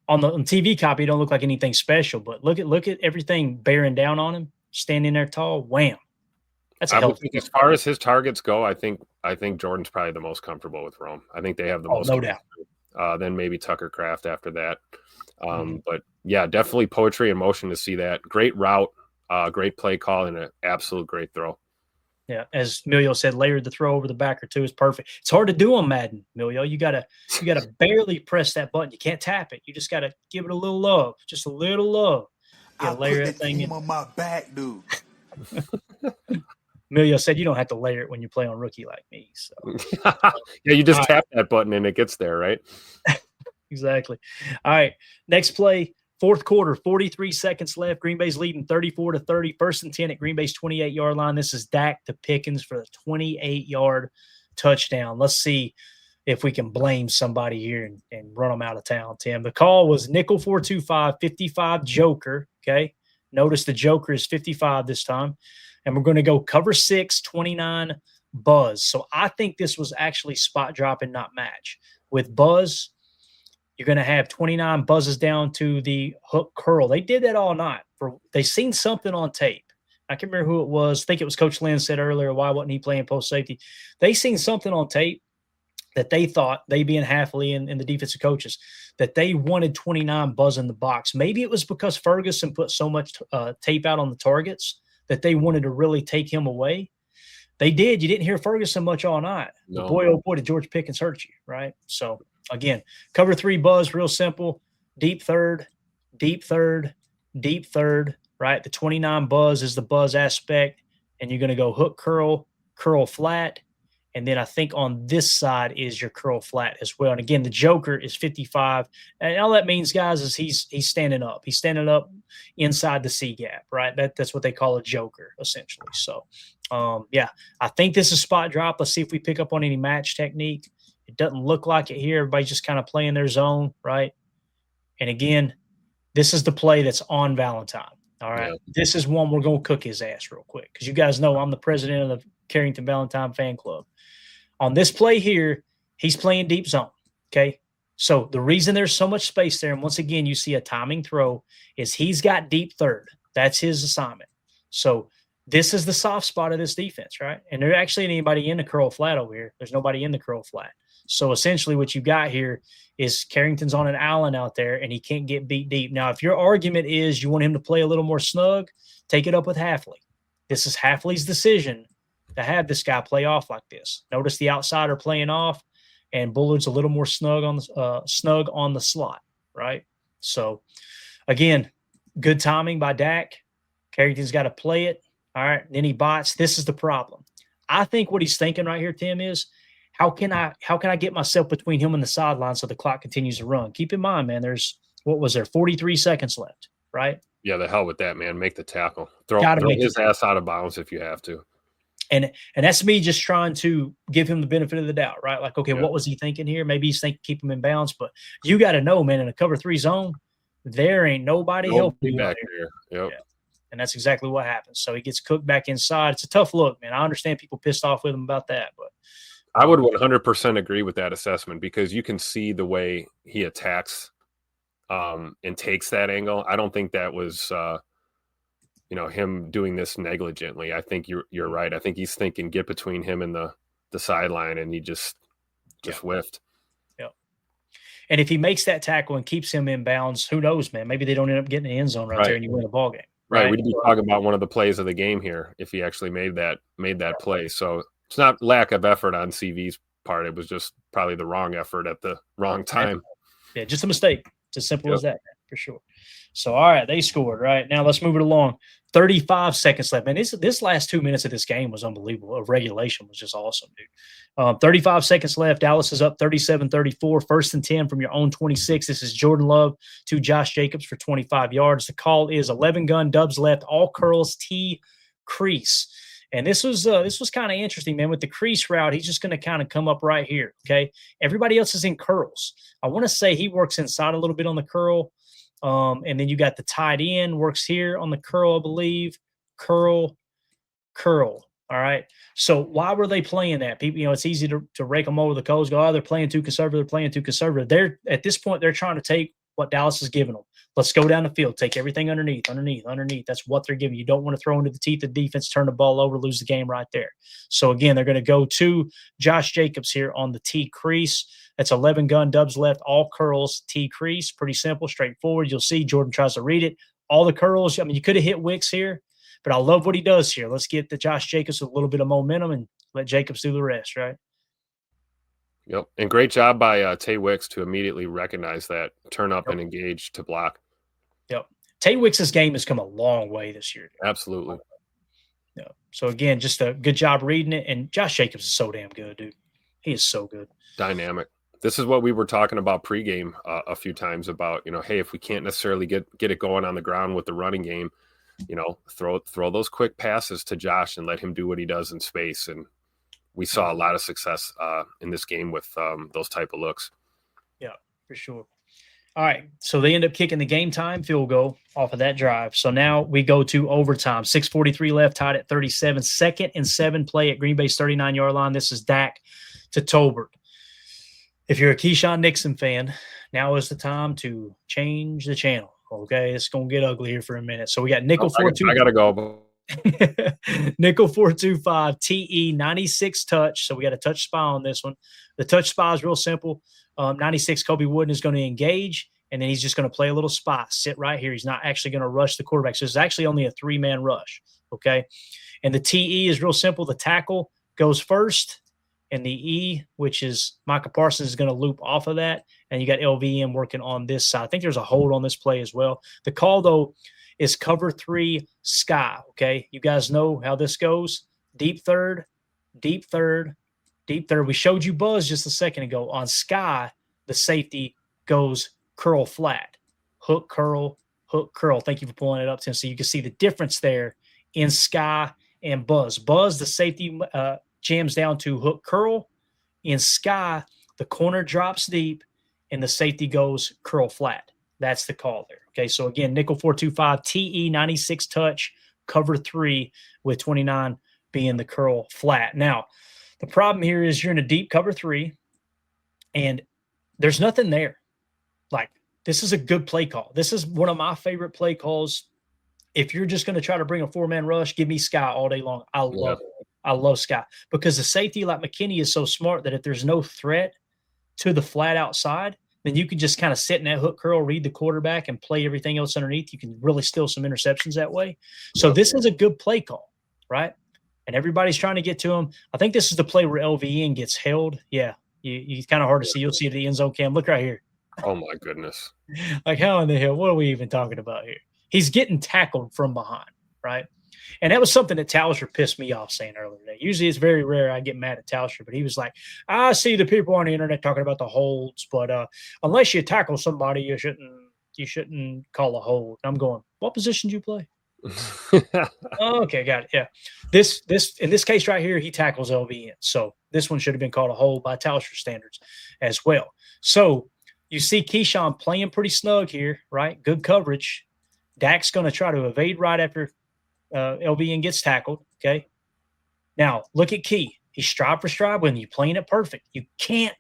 on TV copy, it don't look like anything special, but look at everything bearing down on him, standing there tall. Wham. That's I would think as far as his targets go, I think Jordan's probably the most comfortable with Rome. I think they have the most no doubt. Then maybe Tucker Kraft after that. But yeah, definitely poetry in motion to see that. Great route, great play call, and an absolute great throw. Yeah, as Emilio said, layered the throw over the backer too is perfect. It's hard to do on Madden, Emilio. You gotta barely press that button. You can't tap it. You just gotta give it a little love, just a little love. I layer that thing in on my back, dude. Emilio said you don't have to layer it when you play on rookie like me. So yeah, you just tap that button and it gets there, right? Exactly. All right, next play. Fourth quarter, 43 seconds left. Green Bay's leading 34-30. First and 10 at Green Bay's 28-yard line. This is Dak to Pickens for the 28-yard touchdown. Let's see if we can blame somebody here and run them out of town, Tim. The call was nickel 425, 55 joker, okay? Notice the joker is 55 this time. And we're going to go cover 6, 29, buzz. So I think this was actually spot drop and not match. With buzz, you're going to have 29 buzzes down to the hook curl. They did that all night. They seen something on tape. I can't remember who it was. I think it was Coach Lynn said earlier, why wasn't he playing post safety? They seen something on tape that they thought, they being Halfley and the defensive coaches, that they wanted 29 buzz in the box. Maybe it was because Ferguson put so much tape out on the targets that they wanted to really take him away. They did. You didn't hear Ferguson much all night. No. Boy, oh boy, did George Pickens hurt you, right? So, again, cover 3 buzz, real simple. Deep third, deep third, deep third, right? The 29 buzz is the buzz aspect, and you're going to go hook curl, curl flat, and then I think on this side is your curl flat as well. And again, the joker is 55. And all that means, guys, is he's standing up. He's standing up inside the C gap, right? That's what they call a joker, essentially. So, I think this is spot drop. Let's see if we pick up on any match technique. It doesn't look like it here. Everybody's just kind of playing their zone, right? And again, this is the play that's on Valentine. All right. Yeah. This is one we're going to cook his ass real quick because you guys know I'm the president of the Carrington Valentine fan club. On this play here, he's playing deep zone, okay? So the reason there's so much space there, and once again, you see a timing throw, is he's got deep third. That's his assignment. So this is the soft spot of this defense, right? And there actually ain't anybody in the curl flat over here. There's nobody in the curl flat. So essentially what you got here is Carrington's on an island out there, and he can't get beat deep. Now, if your argument is you want him to play a little more snug, take it up with Halfley. This is Halfley's decision to have this guy play off like this. Notice the outsider playing off, and Bullard's a little more snug on the slot, right? So, again, good timing by Dak. Carrington's got to play it. All right, then he bots. This is the problem. I think what he's thinking right here, Tim, is how can I get myself between him and the sideline so the clock continues to run? Keep in mind, man, there's 43 seconds left, right? Yeah, the hell with that, man. Make the tackle. Throw his ass out of bounds if you have to. And that's me just trying to give him the benefit of the doubt, right? Like, okay, what was he thinking here? Maybe he's thinking keep him in bounds, but you got to know, man, in a cover 3 zone, there ain't nobody helping you back here. Yep. Yeah. And that's exactly what happens. So he gets cooked back inside. It's a tough look, man. I understand people pissed off with him about that, but I would 100% agree with that assessment because you can see the way he attacks and takes that angle. I don't think that was him doing this negligently. I think you're right. I think he's thinking get between him and the sideline, and he just whiffed. Yep. And if he makes that tackle and keeps him in bounds, who knows, man? Maybe they don't end up getting the end zone right there and you win the ball game. Right. We'd be talking about one of the plays of the game here if he actually made that play. So it's not lack of effort on CV's part. It was just probably the wrong effort at the wrong time. Yeah, just a mistake. It's as simple as that. for sure. So, all right, they scored. Right now, let's move it along. 35 seconds left. Man, this last 2 minutes of this game was unbelievable. Of regulation was just awesome, dude. 35 seconds left. Dallas is up 37-34. First and 10 from your own 26. This is Jordan Love to Josh Jacobs for 25 yards. The call is 11 gun, dubs left, all curls, T crease. And this was kind of interesting, man. With the crease route, he's just going to kind of come up right here, okay? Everybody else is in curls. I want to say he works inside a little bit on the curl. And then you got the tight end works here on the curl, I believe. Curl. All right. So why were they playing that? People, it's easy to rake them over the coals, go, oh, they're playing too conservative. They're at this point, they're trying to take what Dallas is giving them. Let's go down the field, take everything underneath. That's what they're giving you. Don't want to throw into the teeth of defense, turn the ball over, lose the game right there. So again, they're going to go to Josh Jacobs here on the T crease. That's 11 gun, dubs left, all curls, T crease. Pretty simple, straightforward. You'll see Jordan tries to read it. All the curls. I mean, you could have hit Wicks here, but I love what he does here. Let's get the Josh Jacobs with a little bit of momentum and let Jacobs do the rest, right? Yep. And great job by Tay Wicks to immediately recognize that, turn up and engage to block. Yep. Tay Wicks' game has come a long way this year. Absolutely. Yeah. So again, just a good job reading it. And Josh Jacobs is so damn good, dude. He is so good. Dynamic. This is what we were talking about pregame a few times about, hey, if we can't necessarily get it going on the ground with the running game, throw those quick passes to Josh and let him do what he does in space. And we saw a lot of success in this game with those type of looks. Yeah, for sure. All right, so they end up kicking the game time field goal off of that drive. So now we go to overtime. 6:43 left, tied at 37. 2nd and 7 play at Green Bay's 39-yard line. This is Dak to Tolbert. If you're a Keyshawn Nixon fan, now is the time to change the channel. Okay, it's going to get ugly here for a minute. So we got nickel 4-2. I got to go. Nickel 4-2-5 TE 96 touch. So we got a touch spy on this one. The touch spy is real simple. 96 Kobe Wooden is going to engage, and then he's just going to play a little spy, sit right here. He's not actually going to rush the quarterback. So it's actually only a 3-man rush. Okay. And the TE is real simple. The tackle goes first, and the E, which is Micah Parsons, is going to loop off of that. And you got LVM working on this side. I think there's a hold on this play as well. The call, though, is cover 3 sky. Okay. You guys know how this goes. Deep third. We showed you Buzz just a second ago. On sky, the safety goes curl flat. Hook, curl. Thank you for pulling it up, Tim. So you can see the difference there in sky and Buzz. Buzz, the safety jams down to hook, curl. In sky, the corner drops deep and the safety goes curl flat. That's the call there. Okay, so again, nickel 4-2-5, TE 96 touch, cover 3 with 29 being the curl flat. Now, the problem here is you're in a deep cover 3, and there's nothing there. Like, this is a good play call. This is one of my favorite play calls. If you're just going to try to bring a 4-man rush, give me Sky all day long. I love it. I love Sky because the safety like McKinney is so smart that if there's no threat to the flat outside, then you can just kind of sit in that hook curl, read the quarterback, and play everything else underneath. You can really steal some interceptions that way. So this is a good play call, right? And everybody's trying to get to him. I think this is the play where LVN gets held. Yeah, it's kind of hard to see. You'll see the end zone cam. Look right here. Oh, my goodness. Like, how in the hell? What are we even talking about here? He's getting tackled from behind, right? And that was something that Tauscher pissed me off saying earlier today. Usually it's very rare I get mad at Tauscher, but he was like, I see the people on the internet talking about the holds, but unless you tackle somebody, you shouldn't call a hold. I'm going, what position do you play? Oh, okay, got it. Yeah. This in this case right here, he tackles LVN. So this one should have been called a hold by Tauscher standards as well. So you see Keyshawn playing pretty snug here, right? Good coverage. Dak's going to try to evade right after LVN gets tackled. Okay. Now look at Key. He's stride for stride with you, playing it perfect. You can't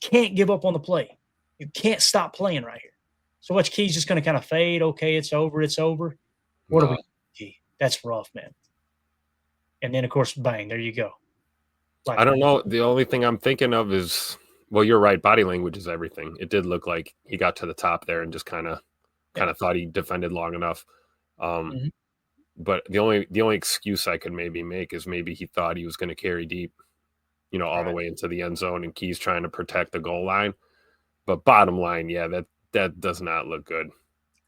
give up on the play. You can't stop playing right here. So watch Key's just going to kind of fade. Okay, it's over. What are we, Key? That's rough, man. And then of course, bang, there you go. I don't know. The only thing I'm thinking of is, well, you're right. Body language is everything. It did look like he got to the top there and just kind of thought he defended long enough. But the only excuse I could maybe make is maybe he thought he was going to carry deep, all the way into the end zone, and Key's trying to protect the goal line. But bottom line, yeah, that does not look good.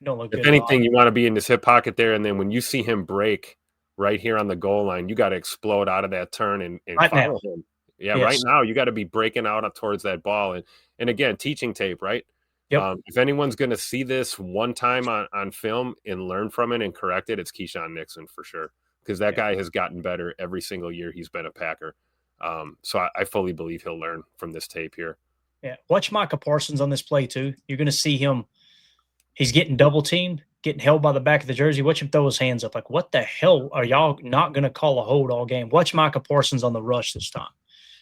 Don't look If good. anything, you want to be in his hip pocket there, and then when you see him break right here on the goal line, you got to explode out of that turn and Right follow now. him. Yeah, Yes. right now you got to be breaking out towards that ball, and again, teaching tape, right? Yep. If anyone's going to see this one time on film and learn from it and correct it, it's Keyshawn Nixon for sure, because that guy has gotten better every single year he's been a Packer. So I fully believe he'll learn from this tape here. Yeah. Watch Micah Parsons on this play too. You're going to see him. He's getting double teamed, getting held by the back of the jersey. Watch him throw his hands up. Like, what the hell are y'all not going to call a hold all game? Watch Micah Parsons on the rush this time.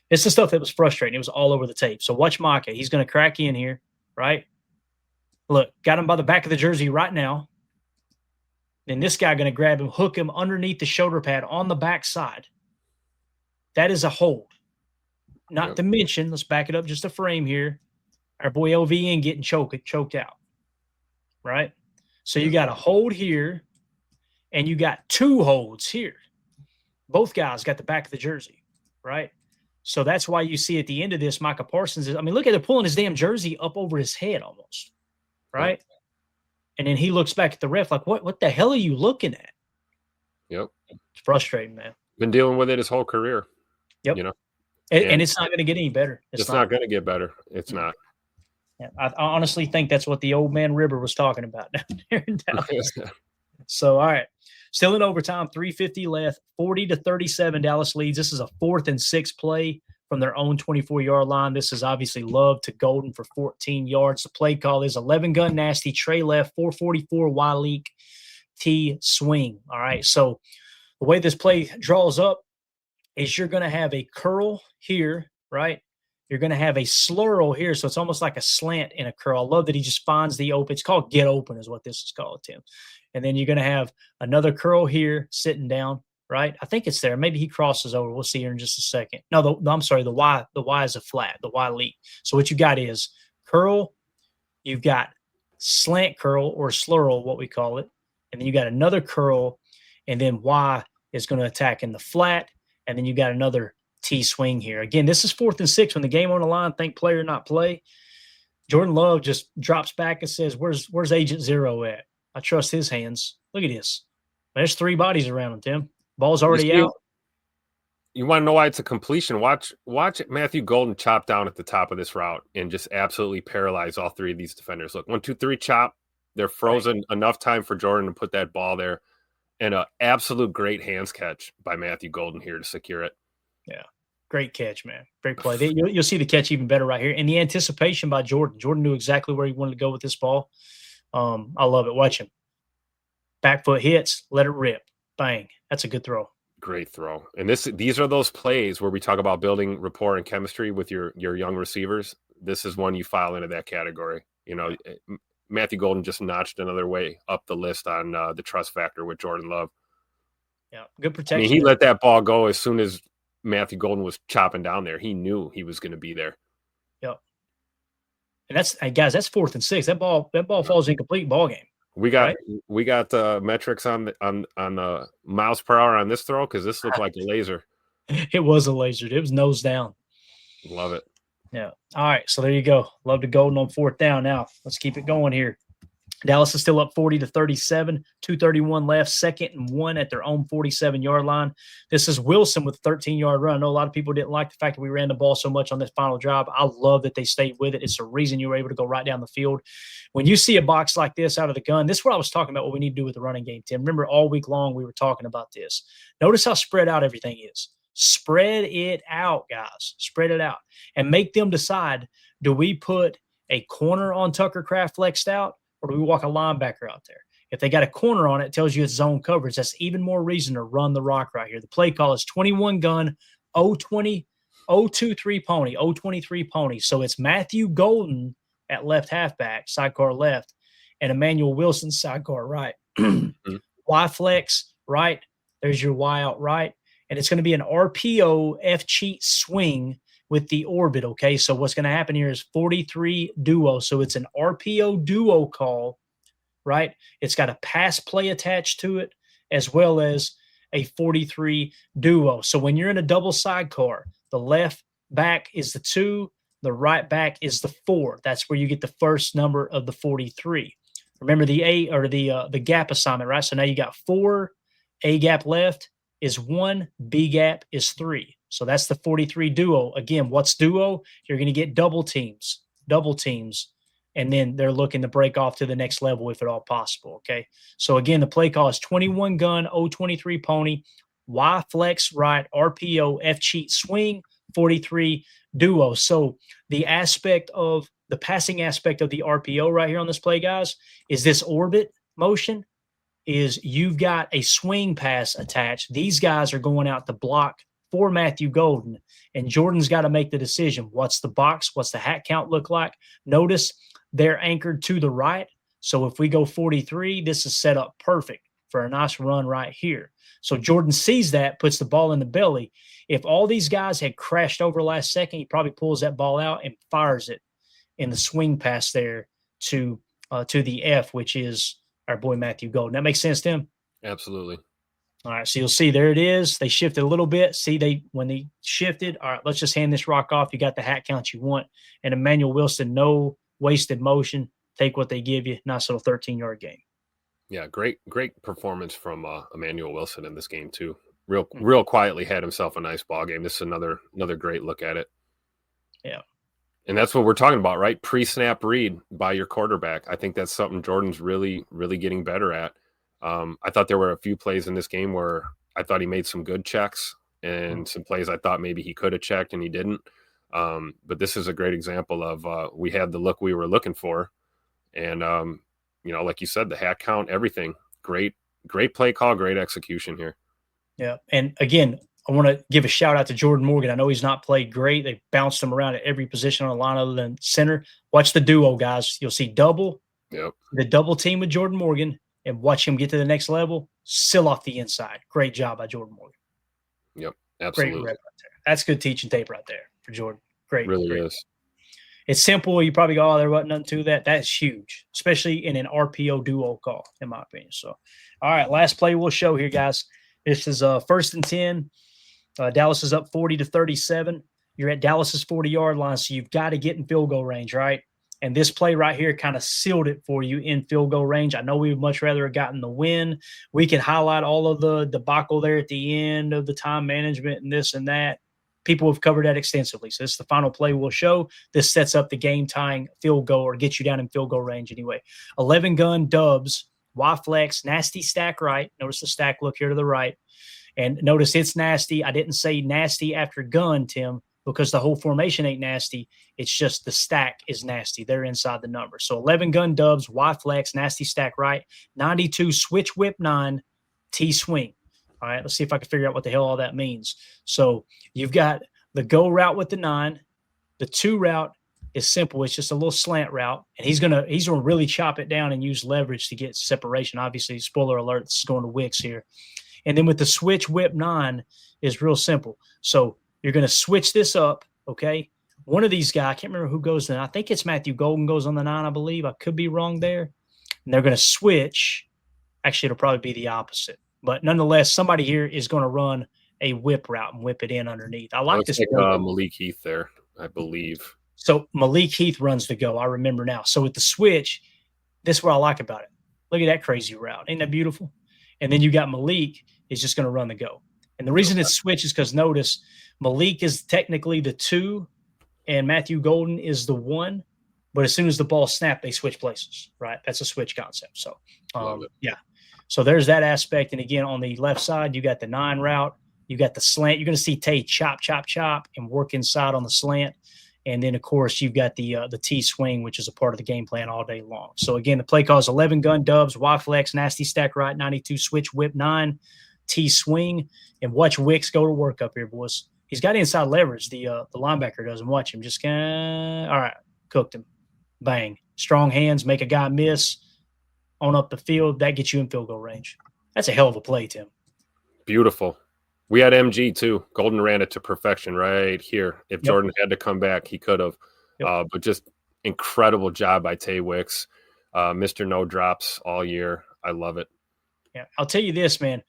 It's the stuff that was frustrating. It was all over the tape. So watch Micah. He's going to crack in here, right? Look, got him by the back of the jersey right now. Then this guy going to grab him, hook him underneath the shoulder pad on the backside. That is a hold. Not to mention, let's back it up just a frame here. Our boy LVN getting choked out. Right? So you got a hold here, and you got two holds here. Both guys got the back of the jersey, right? So that's why you see at the end of this, Micah Parsons look at it, pulling his damn jersey up over his head almost, right? And then he looks back at the ref like, what the hell are you looking at? Yep. It's frustrating, man. Been dealing with it his whole career. Yep. You know, and it's not going to get any better. It's not going to get better. It's not. Yeah, I honestly think that's what the old man River was talking about down there in Dallas. So, all right. Still in overtime, 3:50 left, 40-37 Dallas leads. This is a 4th and 6 play from their own 24-yard line. This is obviously Love to Golden for 14 yards. The play call is 11 gun nasty, Trey left, 444 Y leak, T swing. All right. So the way this play draws up is you're going to have a curl here, right? You're going to have a slurl here. So it's almost like a slant in a curl. I love that he just finds the open. It's called get open is what this is called, Tim. And then you're going to have another curl here sitting down, right? I think it's there. Maybe he crosses over. We'll see here in just a second. No, I'm sorry. The Y is a flat, the Y leak. So what you got is curl. You've got slant curl or slurl, what we call it. And then you got another curl. And then Y is going to attack in the flat. And then you got another T swing here. Again, this is 4th and 6 when the game on the line, think play or not play. Jordan Love just drops back and says, where's Agent Zero at? I trust his hands. Look at this. There's 3 bodies around him, Tim. Ball's already out. You want to know why it's a completion? Watch Matthew Golden chop down at the top of this route and just absolutely paralyze all 3 of these defenders. Look, 1, 2, 3, chop. They're frozen enough time for Jordan to put that ball there. And an absolute great hands catch by Matthew Golden here to secure it. Yeah. Great catch, man. Great play. You'll see the catch even better right here. And the anticipation by Jordan. Jordan knew exactly where he wanted to go with this ball. I love it. Watch him. Back foot hits, let it rip. Bang. That's a good throw. Great throw. And these are those plays where we talk about building rapport and chemistry with your young receivers. This is one you file into that category. You know, Matthew Golden just notched another way up the list on the trust factor with Jordan Love. Yeah, good protection. I mean, he let that ball go as soon as Matthew Golden was chopping down there. He knew he was going to be there. Yep. And that's 4th and 6. That ball falls incomplete ball game. We got metrics on the miles per hour on this throw because this looked like a laser. It was a laser. It was nose down. Love it. Yeah. All right. So there you go. Love to Golden on 4th down. Now let's keep it going here. Dallas is still up 40-37, 2:31 left, 2nd and 1 at their own 47-yard line. This is Wilson with a 13-yard run. I know a lot of people didn't like the fact that we ran the ball so much on this final drive. I love that they stayed with it. It's the reason you were able to go right down the field. When you see a box like this out of the gun, this is what I was talking about, what we need to do with the running game, Tim. Remember, all week long we were talking about this. Notice how spread out everything is. Spread it out, guys. Spread it out. And make them decide, do we put a corner on Tucker Kraft flexed out? Or do we walk a linebacker out there? If they got a corner on it, it tells you it's zone coverage. That's even more reason to run the rock right here. The play call is 21 gun, 023 pony, 023 pony. So it's Matthew Golden at left halfback, sidecar left, and Emmanuel Wilson, sidecar right. Y flex right. There's your Y out right. And it's going to be an RPO F cheat swing with the orbit, okay? So what's going to happen here is 43 duo. So it's an RPO duo call, right? It's got a pass play attached to it as well as a 43 duo. So when you're in a double sidecar, the left back is the 2, The right back is the 4. That's where you get the first number of the 43. Remember the A or the gap assignment, right? So now you got 4. A gap left is 1. B gap is 3. So that's the 43 duo. Again, what's duo? You're going to get double teams, and then they're looking to break off to the next level if at all possible. Okay. So again, the play call is 21 gun, 023 pony, Y flex right, RPO, F cheat swing, 43 duo. So the passing aspect of the RPO right here on this play, guys, is this orbit motion. Is you've got a swing pass attached. These guys are going out to block for Matthew Golden, and Jordan's got to make the decision. What's the box? What's the hat count look like? Notice they're anchored to the right. So if we go 43, this is set up perfect for a nice run right here. So Jordan sees that, puts the ball in the belly. If all these guys had crashed over last second, he probably pulls that ball out and fires it in the swing pass there to the F, which is our boy Matthew Golden. That makes sense, Tim? Absolutely. All right, so you'll see there it is. They shifted a little bit. See, when they shifted, all right, let's just hand this rock off. You got the hat count you want. And Emmanuel Wilson, no wasted motion. Take what they give you. Nice little 13-yard game. Yeah, great performance from Emmanuel Wilson in this game too. Real quietly had himself a nice ball game. This is another great look at it. Yeah. And that's what we're talking about, right? Pre-snap read by your quarterback. I think that's something Jordan's really, really getting better at. I thought there were a few plays in this game where I thought he made some good checks and some plays I thought maybe he could have checked and he didn't. But this is a great example of we had the look we were looking for. And, like you said, the hat count, everything. Great play call, great execution here. Yeah. And again, I want to give a shout out to Jordan Morgan. I know he's not played great. They bounced him around at every position on the line other than center. Watch the duo, guys. You'll see the double team with Jordan Morgan, and watch him get to the next level, still off the inside. Great job by Jordan Morgan. Yep, absolutely. Great rep right there. That's good teaching tape right there for Jordan. Great. Really great. is. It's simple. You probably go, there wasn't nothing to that. That's huge, especially in an RPO duo call, in my opinion. So, all right, last play we'll show here, guys. This is 1st and 10. Dallas is up 40-37. You're at Dallas's 40-yard line, so you've got to get in field goal range, right? And this play right here kind of sealed it for you in field goal range. I know we would much rather have gotten the win. We could highlight all of the debacle there at the end of the time management and this and that. People have covered that extensively. So this is the final play we'll show. This sets up the game-tying field goal, or gets you down in field goal range anyway. 11 gun dubs, Y flex, nasty stack right. Notice the stack look here to the right. And notice it's nasty. I didn't say nasty after gun, Tim, because the whole formation ain't nasty. It's just the stack is nasty. They're inside the number. So 11 gun dubs, Y flex, nasty stack right, 92 switch whip 9, T swing. All right, let's see if I can figure out what the hell all that means. So you've got the go route with the 9. The 2 route is simple. It's just a little slant route, and he's gonna really chop it down and use leverage to get separation. Obviously, spoiler alert, this is going to Wicks here. And then with the switch whip 9 is real simple. So you're going to switch this up, okay? One of these guys, I can't remember who goes there. I think it's Matthew Golden goes on the 9, I believe. I could be wrong there. And they're going to switch. Actually, it'll probably be the opposite. But nonetheless, somebody here is going to run a whip route and whip it in underneath. I like this. Malik Heath there, I believe. So Malik Heath runs the go. I remember now. So with the switch, this is what I like about it. Look at that crazy route. Ain't that beautiful? And then you got Malik is just going to run the go. And the reason it's switch is because notice Malik is technically the 2 and Matthew Golden is the 1. But as soon as the ball snapped, they switch places, right? That's a switch concept. So, yeah. So there's that aspect. And again, on the left side, you got the 9 route. You got the slant. You're going to see Tay chop, and work inside on the slant. And then, of course, you've got the T swing, which is a part of the game plan all day long. So, again, the play call is 11 gun dubs, Y flex, nasty stack right, 92 switch whip 9, T swing. And watch Wicks go to work up here, boys. He's got inside leverage. The linebacker doesn't watch him. Just all right, cooked him. Bang. Strong hands, make a guy miss on up the field. That gets you in field goal range. That's a hell of a play, Tim. Beautiful. We had MG too. Golden ran it to perfection right here. If Jordan had to come back, he could have. But just incredible job by Tay Wicks. Mr. No Drops all year. I love it. Yeah, I'll tell you this, man.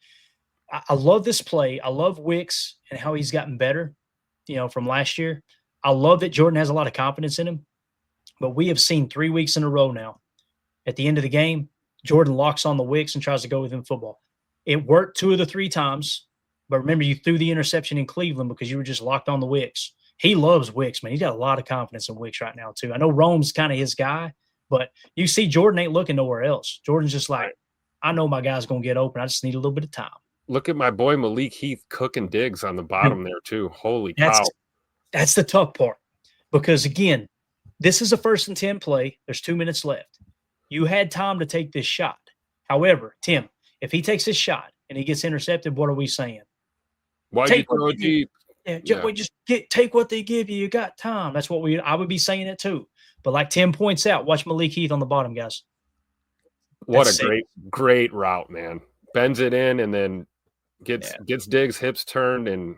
I love this play. I love Wicks and how he's gotten better, from last year. I love that Jordan has a lot of confidence in him, but we have seen 3 weeks in a row now. At the end of the game, Jordan locks on the wicks and tries to go with him football. It worked 2 of the 3 times, but remember, you threw the interception in Cleveland because you were just locked on the wicks. He loves Wicks, man. He's got a lot of confidence in Wicks right now, too. I know Rome's kind of his guy, but you see Jordan ain't looking nowhere else. Jordan's just like, I know my guy's going to get open. I just need a little bit of time. Look at my boy Malik Heath cooking digs on the bottom there, too. Holy cow. That's the tough part because, again, this is a 1st and 10 play. There's 2 minutes left. You had time to take this shot. However, Tim, if he takes this shot and he gets intercepted, what are we saying? Why'd you throw it deep? Take what they give you. You got time. That's what I would be saying it too. But like Tim points out, watch Malik Heath on the bottom, guys. What a great route, man. Bends it in and then gets Diggs' hips turned, and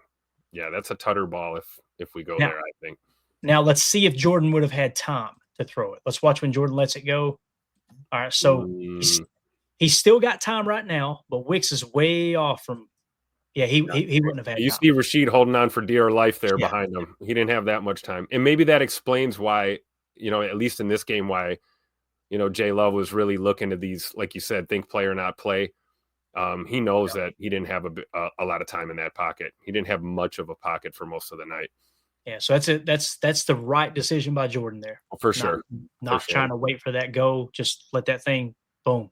that's a tutter ball if we go there, I think. Now let's see if Jordan would have had time to throw it. Let's watch when Jordan lets it go. All right, so he's still got time right now, but Wicks is way off from. Yeah, he wouldn't have had time. You see Rashid holding on for dear life there behind him. He didn't have that much time, and maybe that explains why, at least in this game, why, Jay Love was really looking at these, like you said, think play or not play. He knows that he didn't have a lot of time in that pocket. He didn't have much of a pocket for most of the night. Yeah, so that's the right decision by Jordan there. For sure. Not trying to wait for that go. Just let that thing boom.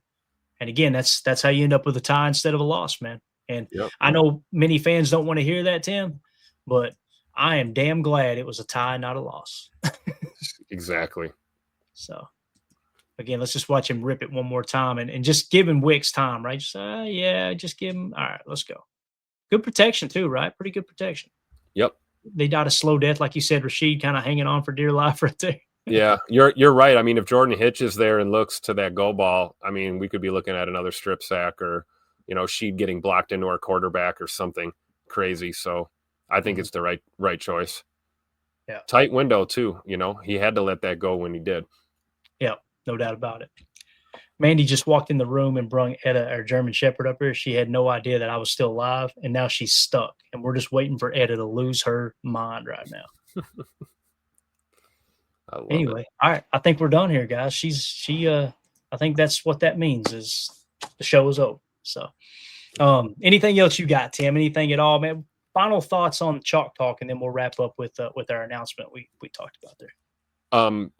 And again, that's how you end up with a tie instead of a loss, man. And I know many fans don't want to hear that, Tim, but I am damn glad it was a tie, not a loss. Exactly. So again, let's just watch him rip it one more time and just give him Wicks time, right? Just just give him. All right, let's go. Good protection too, right? Pretty good protection. Yep. They died a slow death, like you said, Rashid kind of hanging on for dear life right there. Yeah, you're right. I mean, if Jordan hitches there and looks to that go ball, I mean, we could be looking at another strip sack or, Sheed getting blocked into our quarterback or something crazy. So I think it's the right choice. Yeah. Tight window too. He had to let that go when he did. Yeah, no doubt about it. Mandy just walked in the room and brung Etta, our German Shepherd, up here. She had no idea that I was still alive, and now she's stuck. And we're just waiting for Etta to lose her mind right now. Anyway, all right. I think we're done here, guys. I think that's what that means is the show is over. So anything else you got, Tim? Anything at all, man? Final thoughts on Chalk Talk, and then we'll wrap up with our announcement we talked about there.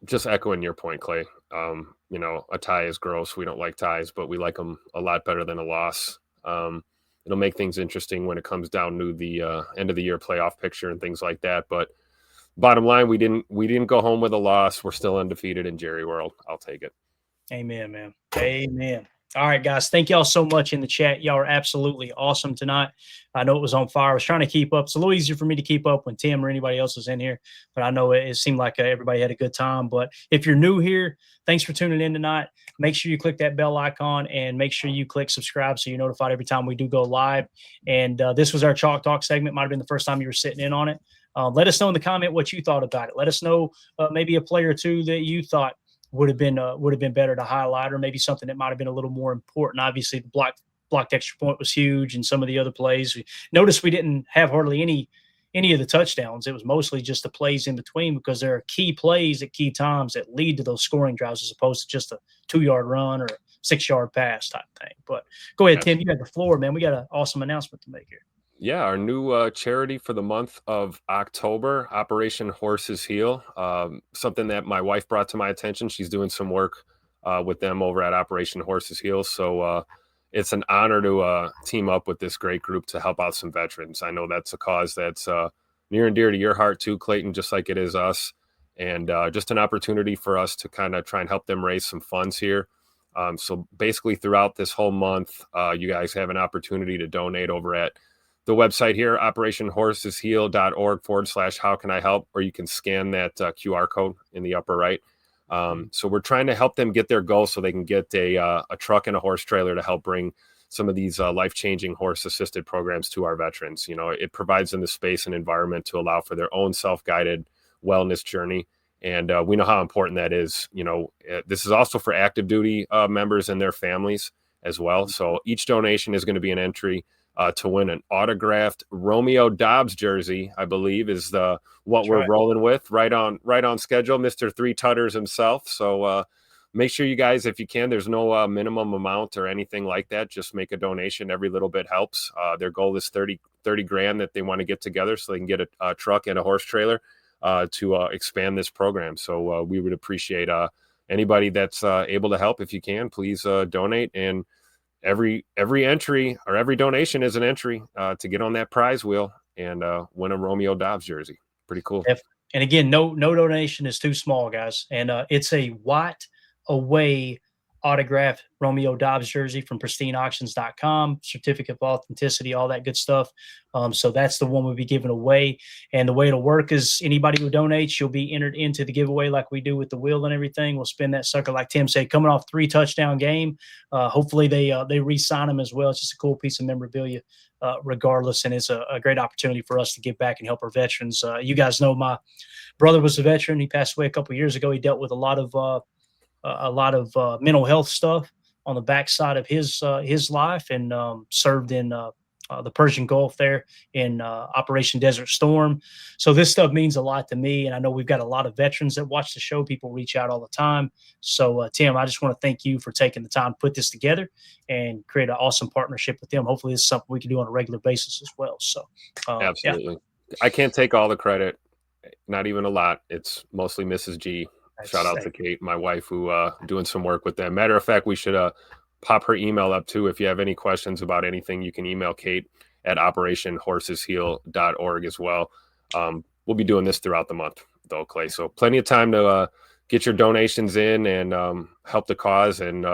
Just echoing your point, Clay. A tie is gross. We don't like ties, but we like them a lot better than a loss. It'll make things interesting when it comes down to the end of the year playoff picture and things like that. But bottom line, we didn't go home with a loss. We're still undefeated in Jerry World. I'll take it. Amen, man. Amen. All right, guys. Thank y'all so much in the chat. Y'all are absolutely awesome tonight. I know it was on fire. I was trying to keep up. It's a little easier for me to keep up when Tim or anybody else is in here, but I know it seemed like everybody had a good time. But if you're new here, thanks for tuning in tonight. Make sure you click that bell icon and make sure you click subscribe so you're notified every time we do go live. And this was our Chalk Talk segment. Might have been the first time you were sitting in on it. Let us know in the comment what you thought about it. Let us know maybe a player or two that you thought would have been better to highlight, or maybe something that might have been a little more important. Obviously, the blocked extra point was huge, and some of the other plays. Notice we didn't have hardly any of the touchdowns. It was mostly just the plays in between because there are key plays at key times that lead to those scoring drives as opposed to just a 2-yard run or a 6-yard pass type thing. But go ahead, Tim. You got the floor, man. We got an awesome announcement to make here. Yeah, our new charity for the month of October, Operation Horse's Heel, something that my wife brought to my attention. She's doing some work with them over at Operation Horse's Heel. So it's an honor to team up with this great group to help out some veterans. I know that's a cause that's near and dear to your heart too, Clayton, just like it is us. And just an opportunity for us to kind of try and help them raise some funds here. So basically throughout this whole month, you guys have an opportunity to donate over at the website here, operationhorsesheal.org/how can I help, or you can scan that QR code in the upper right. So we're trying to help them get their goals so they can get a truck and a horse trailer to help bring some of these life-changing horse-assisted programs to our veterans. It provides them the space and environment to allow for their own self-guided wellness journey. And we know how important that is. This is also for active duty members and their families as well. So each donation is going to be an entry to win an autographed Romeo Dobbs jersey, I believe is what we're rolling with right on schedule. Mr. Three Tutters himself. So make sure you guys, if you can, there's no minimum amount or anything like that. Just make a donation. Every little bit helps. Their goal is 30 grand that they want to get together so they can get a truck and a horse trailer to expand this program. So we would appreciate anybody that's able to help. If you can, please donate. And every entry or every donation is an entry to get on that prize wheel and win a Romeo Dobbs jersey. Pretty cool. And again, no donation is too small, guys. And it's a White Away autographed Romeo Dobbs jersey from pristineauctions.com, certificate of authenticity, all that good stuff. So that's the one we'll be giving away. And the way it'll work is anybody who donates, you'll be entered into the giveaway like we do with the wheel and everything. We'll spin that sucker, like Tim said, coming off 3 touchdown game. Hopefully they re-sign him as well. It's just a cool piece of memorabilia regardless. And it's a great opportunity for us to give back and help our veterans. You guys know my brother was a veteran. He passed away a couple of years ago. He dealt with a lot of mental health stuff on the backside of his life, and served in the Persian Gulf there in Operation Desert Storm. So this stuff means a lot to me, and I know we've got a lot of veterans that watch the show. People reach out all the time. So Tim, I just want to thank you for taking the time to put this together and create an awesome partnership with them. Hopefully this is something we can do on a regular basis as well. So absolutely. Yeah. I can't take all the credit, not even a lot. It's mostly Mrs. G. Shout out to Kate, my wife, who doing some work with that. Matter of fact, we should pop her email up too. If you have any questions about anything, you can email Kate at operationhorsesheal.org as well. We'll be doing this throughout the month, though, Clay. So plenty of time to get your donations in and help the cause. And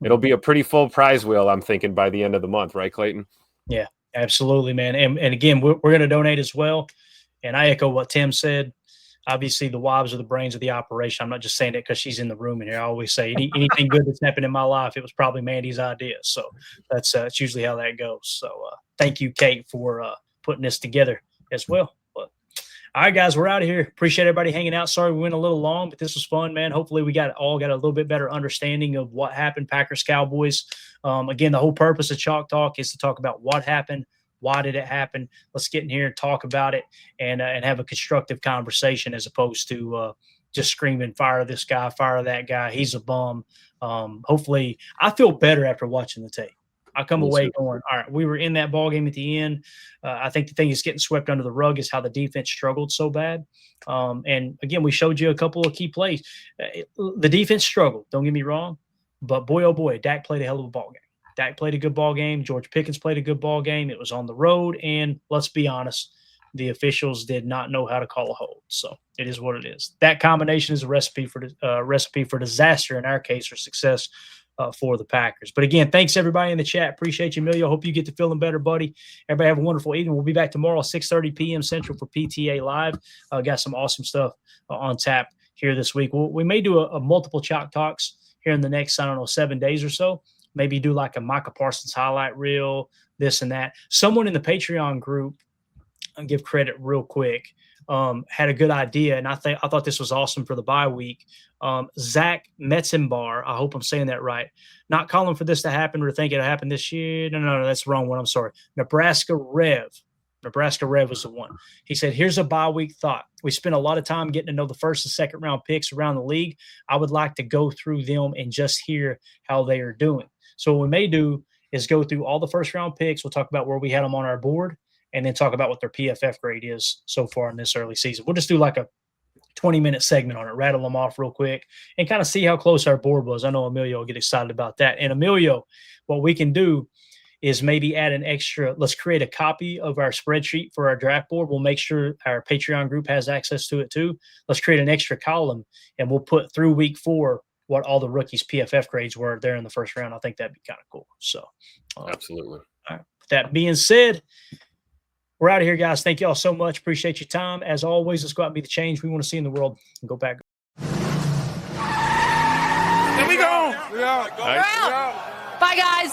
it'll be a pretty full prize wheel, I'm thinking, by the end of the month. Right, Clayton? Yeah, absolutely, man. And again, we're going to donate as well. And I echo what Tim said. Obviously, the wives are the brains of the operation. I'm not just saying it because she's in the room in here. I always say anything good that's happened in my life, it was probably Mandy's idea. So that's usually how that goes. So thank you, Kate, for putting this together as well. But, all right, guys, we're out of here. Appreciate everybody hanging out. Sorry we went a little long, but this was fun, man. Hopefully we got a little bit better understanding of what happened, Packers, Cowboys. Again, the whole purpose of Chalk Talk is to talk about what happened. Why did it happen? Let's get in here and talk about it and have a constructive conversation as opposed to just screaming, fire this guy, fire that guy. He's a bum. Hopefully I feel better after watching the tape. I come away going, all right, we were in that ball game at the end. I think the thing is getting swept under the rug is how the defense struggled so bad. And again, we showed you a couple of key plays. The defense struggled. Don't get me wrong, but boy, oh boy, Dak played a hell of a ball game. Dak played a good ball game. George Pickens played a good ball game. It was on the road, and let's be honest, the officials did not know how to call a hold. So it is what it is. That combination is a recipe for disaster in our case, or success for the Packers. But again, thanks everybody in the chat. Appreciate you, Emilio. Hope you get to feeling better, buddy. Everybody have a wonderful evening. We'll be back tomorrow, 6:30 p.m. Central for PTA Live. Got some awesome stuff on tap here this week. We may do a multiple Chalk Talks here in the next, 7 days or so. Maybe do like a Micah Parsons highlight reel, this and that. Someone in the Patreon group, I'll give credit real quick, had a good idea, and I thought this was awesome for the bye week. Zach Metzenbar, I hope I'm saying that right. Not calling for this to happen or think it'll happen this year. No, that's the wrong one. I'm sorry. Nebraska Rev was the one. He said, here's a bye week thought. We spent a lot of time getting to know the first and second round picks around the league. I would like to go through them and just hear how they are doing. So what we may do is go through all the first round picks. We'll talk about where we had them on our board and then talk about what their PFF grade is so far in this early season. We'll just do like a 20-minute segment on it, rattle them off real quick and kind of see how close our board was. I know Emilio will get excited about that. And Emilio, what we can do is maybe add an extra, let's create a copy of our spreadsheet for our draft board. We'll make sure our Patreon group has access to it too. Let's create an extra column and we'll put through week 4 what all the rookies' PFF grades were there in the first round. I think that'd be kind of cool. So absolutely. All right. With that being said, we're out of here, guys. Thank you all so much. Appreciate your time. As always, let's go out and be the change we want to see in the world and go back. There we go. We're out. Bye, guys.